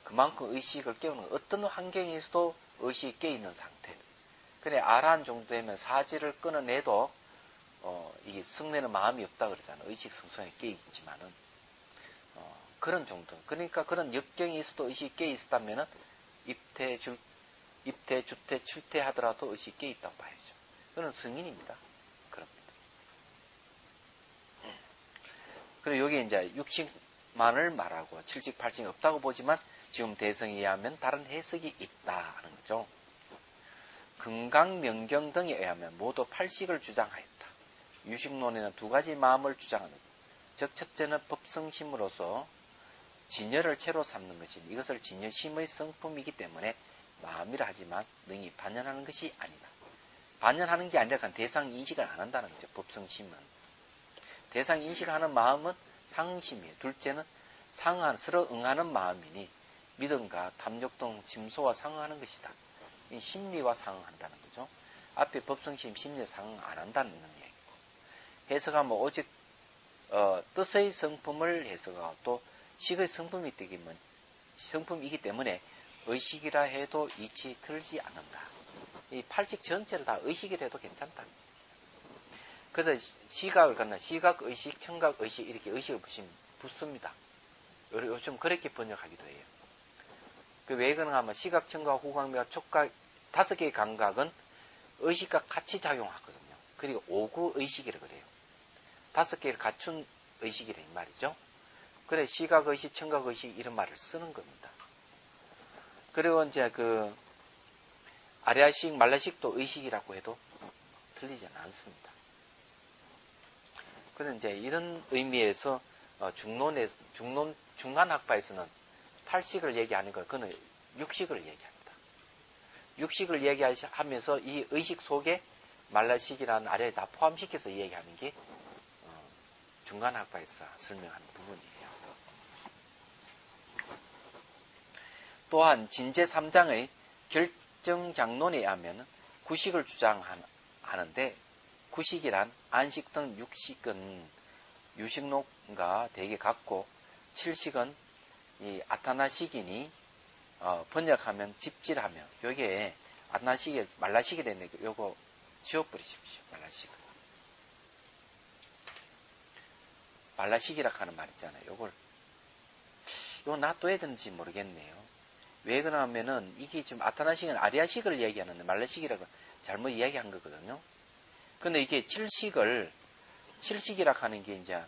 그만큼 의식을 깨우는 거. 어떤 환경에서도 의식이 깨 있는 상태. 그래 아란 정도 되면 사지를 끊어내도 이게 성내는 마음이 없다 그러잖아. 의식 성성에 깨 있지만은 그런 정도. 그러니까 그런 역경이 있어도 의식이 깨 있었다면은 입퇴, 주퇴, 출퇴 하더라도 의식이 깨 있다고 봐야죠. 그는 성인입니다. 그럽니다. 그리고 여기 이제 60만을 말하고 70, 80이 없다고 보지만 지금 대성에 의하면 다른 해석이 있다 하는 거죠. 금강, 명경 등에 의하면 모두 8식을 주장하였다. 유식론에는 두 가지 마음을 주장하는 것. 즉 첫째는 법성심으로서 진여를 채로 삼는 것이니 이것을 진여심의 성품이기 때문에 마음이라 하지만 능히 반연하는 것이 아니다. 반연하는 게 아니라 대상 인식을 안 한다는 거죠. 법성심은. 대상 인식하는 마음은 상심이에요. 둘째는 서로 응하는 마음이니 믿음과 탐욕 등 짐소와 상응하는 것이다. 이 심리와 상응한다는 거죠. 앞에 법성심, 심리와 상응 안 한다는 얘기고. 해석하면 오직 뜻의 성품을 해석하고 또 식의 성품이기 때문에 의식이라 해도 이치 틀지 않는다. 이 8식 전체를 다 의식이라 해도 괜찮다. 그래서 시각을 갖는 시각의식, 청각의식 이렇게 의식을 붙습니다. 요즘 그렇게 번역하기도 해요. 왜 그런가 하면 시각, 청각, 후각, 촉각 5개의 감각은 의식과 같이 작용하거든요. 그리고 오구의식이라고 그래요. 5개를 갖춘 의식이라 이 말이죠. 그래 시각의식, 청각의식 이런 말을 쓰는 겁니다. 그리고 이제 아리아식, 말라식도 의식이라고 해도 틀리지는 않습니다. 그런데 이제 이런 의미에서 중간학파에서는 8식을 얘기하는 거, 그거는 6식을 얘기합니다. 6식을 얘기하면서 이 의식 속에 말라식이라는 아래에 다 포함시켜서 얘기하는 게 중간학파에서 설명하는 부분이에요. 또한 진제 3장의 결정장론에 의하면 구식을 주장하는데 구식이란 안식 등 6식은 유식론과 대개 같고 7식은 이 아타나식이니 번역하면 집질하며 요게 아타나식이 말라식이 됐네. 요거 지워버리십시오. 말라식이라 하는 말 있잖아요. 요거 놔둬야 되는지 모르겠네요. 왜 그러냐면은 이게 지금 아타나식은 아리아식을 얘기하는데 말라식이라고 잘못 이야기한 거거든요. 근데 이게 7식이라 하는 게 이제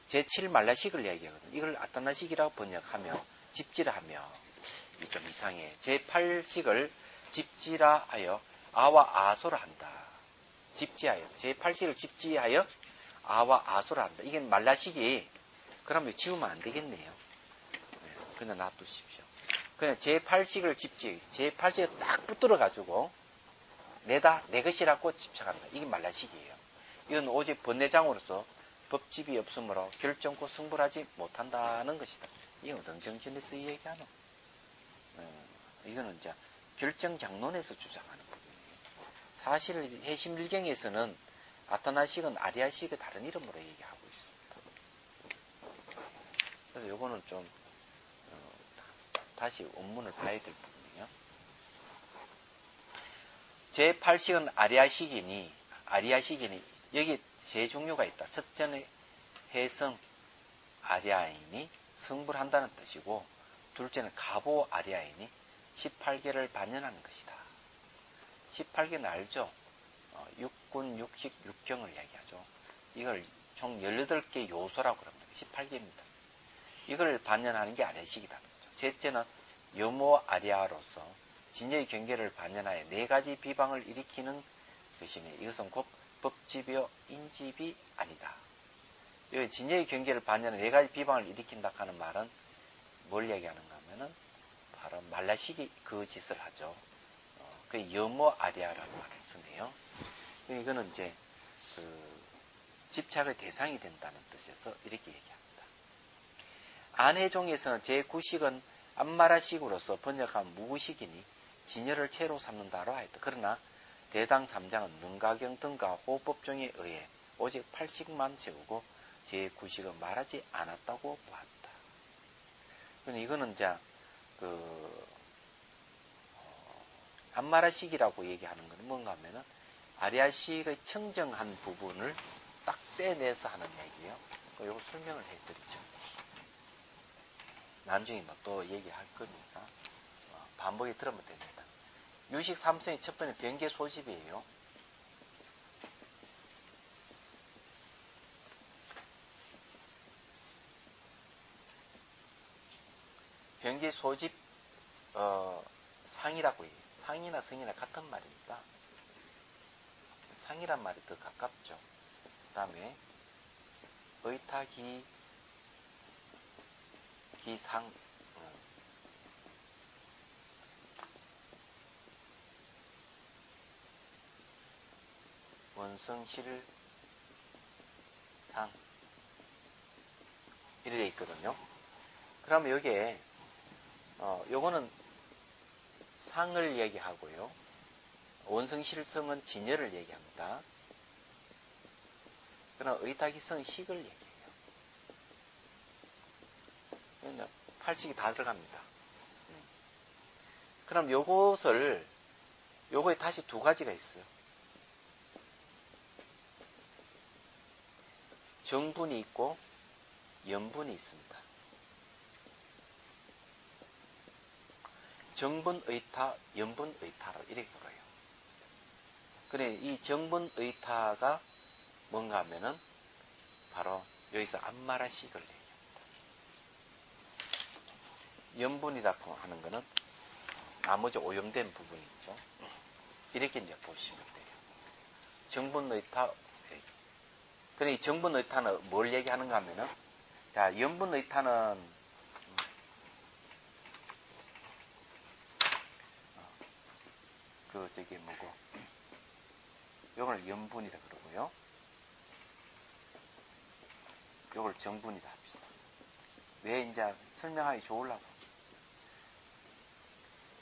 제7 말라식을 얘기하거든요. 이걸 아타나식이라고 번역하며 집지라하며 좀 이상해. 제8식을 집지라하여 아와 아소라 한다. 집지하여. 제8식을 집지하여 아와 아소라 한다. 이게 말라식이 그러면 지우면 안 되겠네요. 그냥 놔두십시오. 그냥 제8식을 제8식을 딱 붙들어가지고 내 것이라고 집착한다. 이게 말라식이에요. 이건 오직 번뇌장으로서 법집이 없으므로 결정코 승부하지 못한다는 것이다. 이건 어떤 정신에서 이 얘기하노? 이거는 이제 결정장론에서 주장하는 부분이에요. 사실 해심일경에서는 아타나식은 아리아식의 다른 이름으로 얘기하고 있습니다. 그래서 요거는 좀 다시 원문을 봐야 될 부분이에요. 제8식은 아리아식이니 여기 세 종류가 있다. 첫째는 해성 아리아이니 성불한다는 뜻이고 둘째는 가보 아리아이니 18개를 반연하는 것이다. 18개는 알죠? 육군, 육식, 육경을 얘기하죠. 이걸 총 18개 요소라고 합니다. 18개입니다. 이걸 반영하는 게 아래식이라는 거죠. 셋째는 여모 아리아로서 진여의 경계를 반영하여 4가지 비방을 일으키는 것이니 이것은 곧 법집이요 인집이 아니다. 여기 진여의 경계를 반영하여 4가지 비방을 일으킨다 하는 말은 뭘 얘기하는가 하면은 바로 말라식이 그 짓을 하죠. 그 여모 아리아라는 말을 쓰네요. 이거는 이제 그 집착의 대상이 된다는 뜻에서 이렇게 얘기합니다. 안해종에서는 제9식은 암마라식으로서 번역한 무구식이니 진여를 채로 삼는다로 하였다. 그러나 대당 3장은 능가경 등과 호법종에 의해 오직 8식만 세우고 제9식은 말하지 않았다고 보았다. 이거는 이제 암마라식이라고 얘기하는 건 뭔가 하면은 아리아식의 청정한 부분을 딱 떼내서 하는 얘기예요. 이거 설명을 해드리죠. 나중에 뭐 또 얘기할 거니까 반복에 들으면 됩니다. 유식 삼성의 첫 번째 변계 소집이에요. 변계 소집 상이라고 해요. 상이나 성이나 같은 말입니다. 상이란 말이 더 가깝죠. 그 다음에 의타기 기상 원성실 상 이렇게 되어 있거든요. 그러면 여기에 요거는 상을 얘기하고요. 원성실성은 진여를 얘기합니다. 그러나 의타기성은 식을 얘기해요. 팔식이 다 들어갑니다. 그럼 요거에 다시 두 가지가 있어요. 정분이 있고 염분이 있습니다. 정분의타, 염분의타로 이렇게 불어요. 그래, 이 정분의타가 뭔가 하면은 바로 여기서 암마라식을 얘기합니다. 염분이라고 하는 거는 나머지 오염된 부분이 있죠. 이렇게 이제 보시면 돼요. 정분의타. 그래, 이 정분의타는 뭘 얘기하는가 하면은, 자, 염분의타는, 요걸 염분이라 그러고요. 요걸 정분이라 합시다. 왜 이제 설명하기 좋으려고.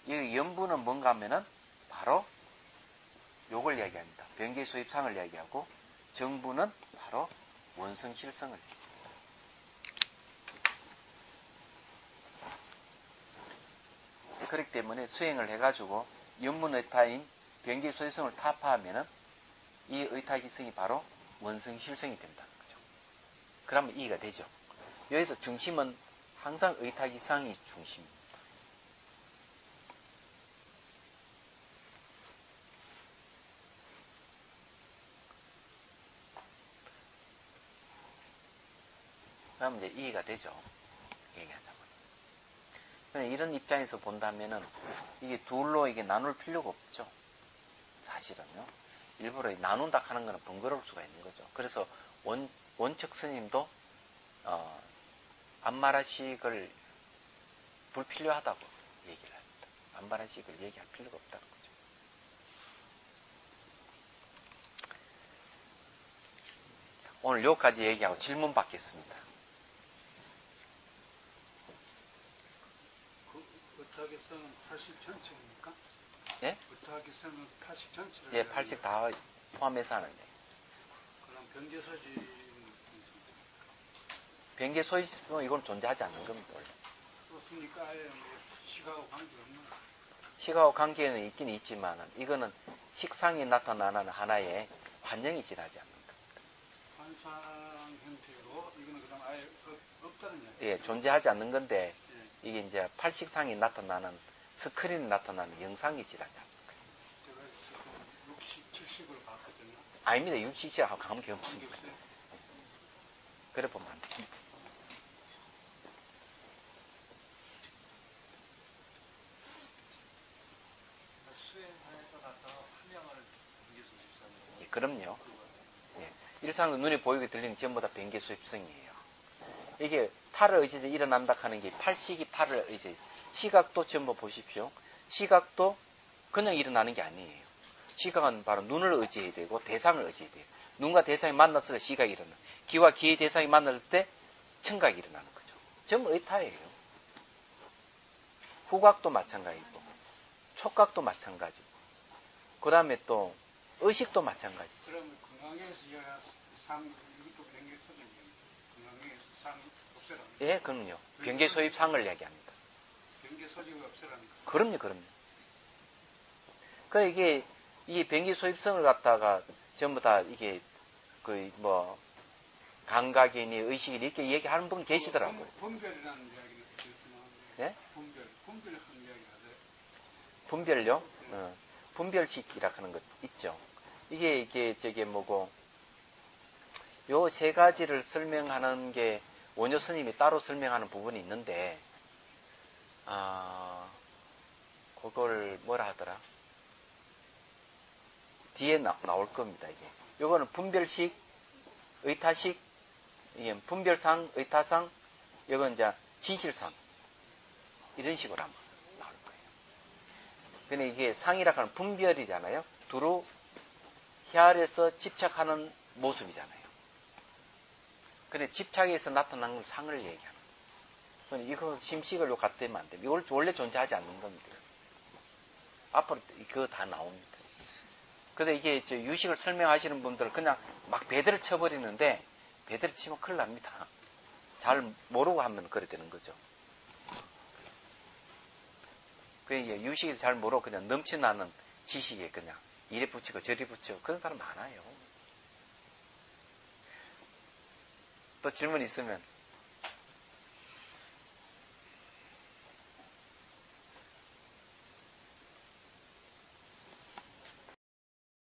이 염분은 뭔가 하면은, 바로 요걸 얘기합니다. 변기 수입상을 얘기하고, 정분은 바로 원성실성을 얘기합니다. 그렇기 때문에 수행을 해가지고 염분의타인 변기 수입성을 타파하면은 이 의타기성이 바로 원성실성이 된다는 거죠. 그러면 이해가 되죠. 여기서 중심은 항상 의타기성이 중심입니다. 그러면 이제 이해가 되죠. 얘기하자면. 이런 입장에서 본다면은 이게 둘로 이게 나눌 필요가 없죠. 사실은요. 일부러 나눈다 하는 거는 번거로울 수가 있는 거죠. 그래서 원척 스님도 암마라식을 불필요하다고 얘기를 합니다. 암마라식을 얘기할 필요가 없다는 거죠. 오늘 여기까지 얘기하고 질문 받겠습니다. 의타기성은 80 전체입니까? 예? 의타기성은 80 전체를. 예, 80 다 포함해서 하는 거예요. 그럼 변계소지. 변계 소지는 이건 존재하지 않는 겁니다. 원래. 그렇습니까? 아예 뭐 시가하고 관계없는. 시가와 관계는 있긴 있지만 이거는 식상이 나타나는 하나의 환영이 지나지 않는 겁니다. 환상 형태로 이거는 그다음 아예 없다는 얘기죠. 예, 존재하지 않는 건데 예. 이게 이제 팔식상이 나타나는 스크린이 나타나는 영상이 지나지 않는 거예요. 제가 60, 70을 봤거든요. 아닙니다. 육식시하고 관계 없습니다. 없어요? 그래 보면 안 됩니다. 수행하에서 나타난 화명을 변개수입성이에요. 예, 그럼요. 예, 일상으로 눈에 보이게 들리는 전부 다 변개수입성이에요. 이게 팔을 의지해서 일어난다 하는 게 팔식이 팔을 의지. 시각도 전부 보십시오. 시각도 그냥 일어나는 게 아니에요. 시각은 바로 눈을 의지해야 되고 대상을 의지해야 돼요. 눈과 대상이 만났을 때 시각이 일어나. 귀와 귀의 대상이 만났을 때 청각이 일어나는 거죠. 전부 의타예요. 후각도 마찬가지고 촉각도 마찬가지고 그 다음에 또 의식도 마찬가지죠. 그럼 건강에서 상 이것도 변개소입니다. 건강에서 상 없애라. 예, 그럼요. 변개소입상을 이야기합니다. 변개소지가 없애라니까. 그럼요. 그러니까 이게 변개소입성을 갖다가 전부 다 이게 감각이니 의식이니 이렇게 얘기하는 분 계시더라고요. 분별이라는 이야기는 어디서 나오는데? 예? 분별하는 이야기 하세요. 분별요? 분별식이라 하는 것 있죠. 이게 저게 뭐고, 요 세 가지를 설명하는 게 원효 스님이 따로 설명하는 부분이 있는데, 그걸 뭐라 하더라? 뒤에 나올 겁니다, 이게. 요거는 분별식, 의타식, 이게 분별상, 의타상, 요건 이제 진실상. 이런 식으로 한번 나올 거예요. 근데 이게 상이라 하는 분별이잖아요. 두루 혈에서 집착하는 모습이잖아요. 근데 집착에서 나타난 건 상을 얘기하는 거예요. 이거 심식을 갖다 대면 안 돼요. 이걸 원래 존재하지 않는 겁니다. 앞으로 그거 다 나옵니다. 근데 이게 유식을 설명하시는 분들은 그냥 막 배들을 쳐버리는데, 배들을 치면 큰일 납니다. 잘 모르고 하면 그래 되는 거죠. 그게 유식을 잘 모르고 그냥 넘쳐나는 지식에 그냥 이래 붙이고 저리 붙이고 그런 사람 많아요. 또 질문 있으면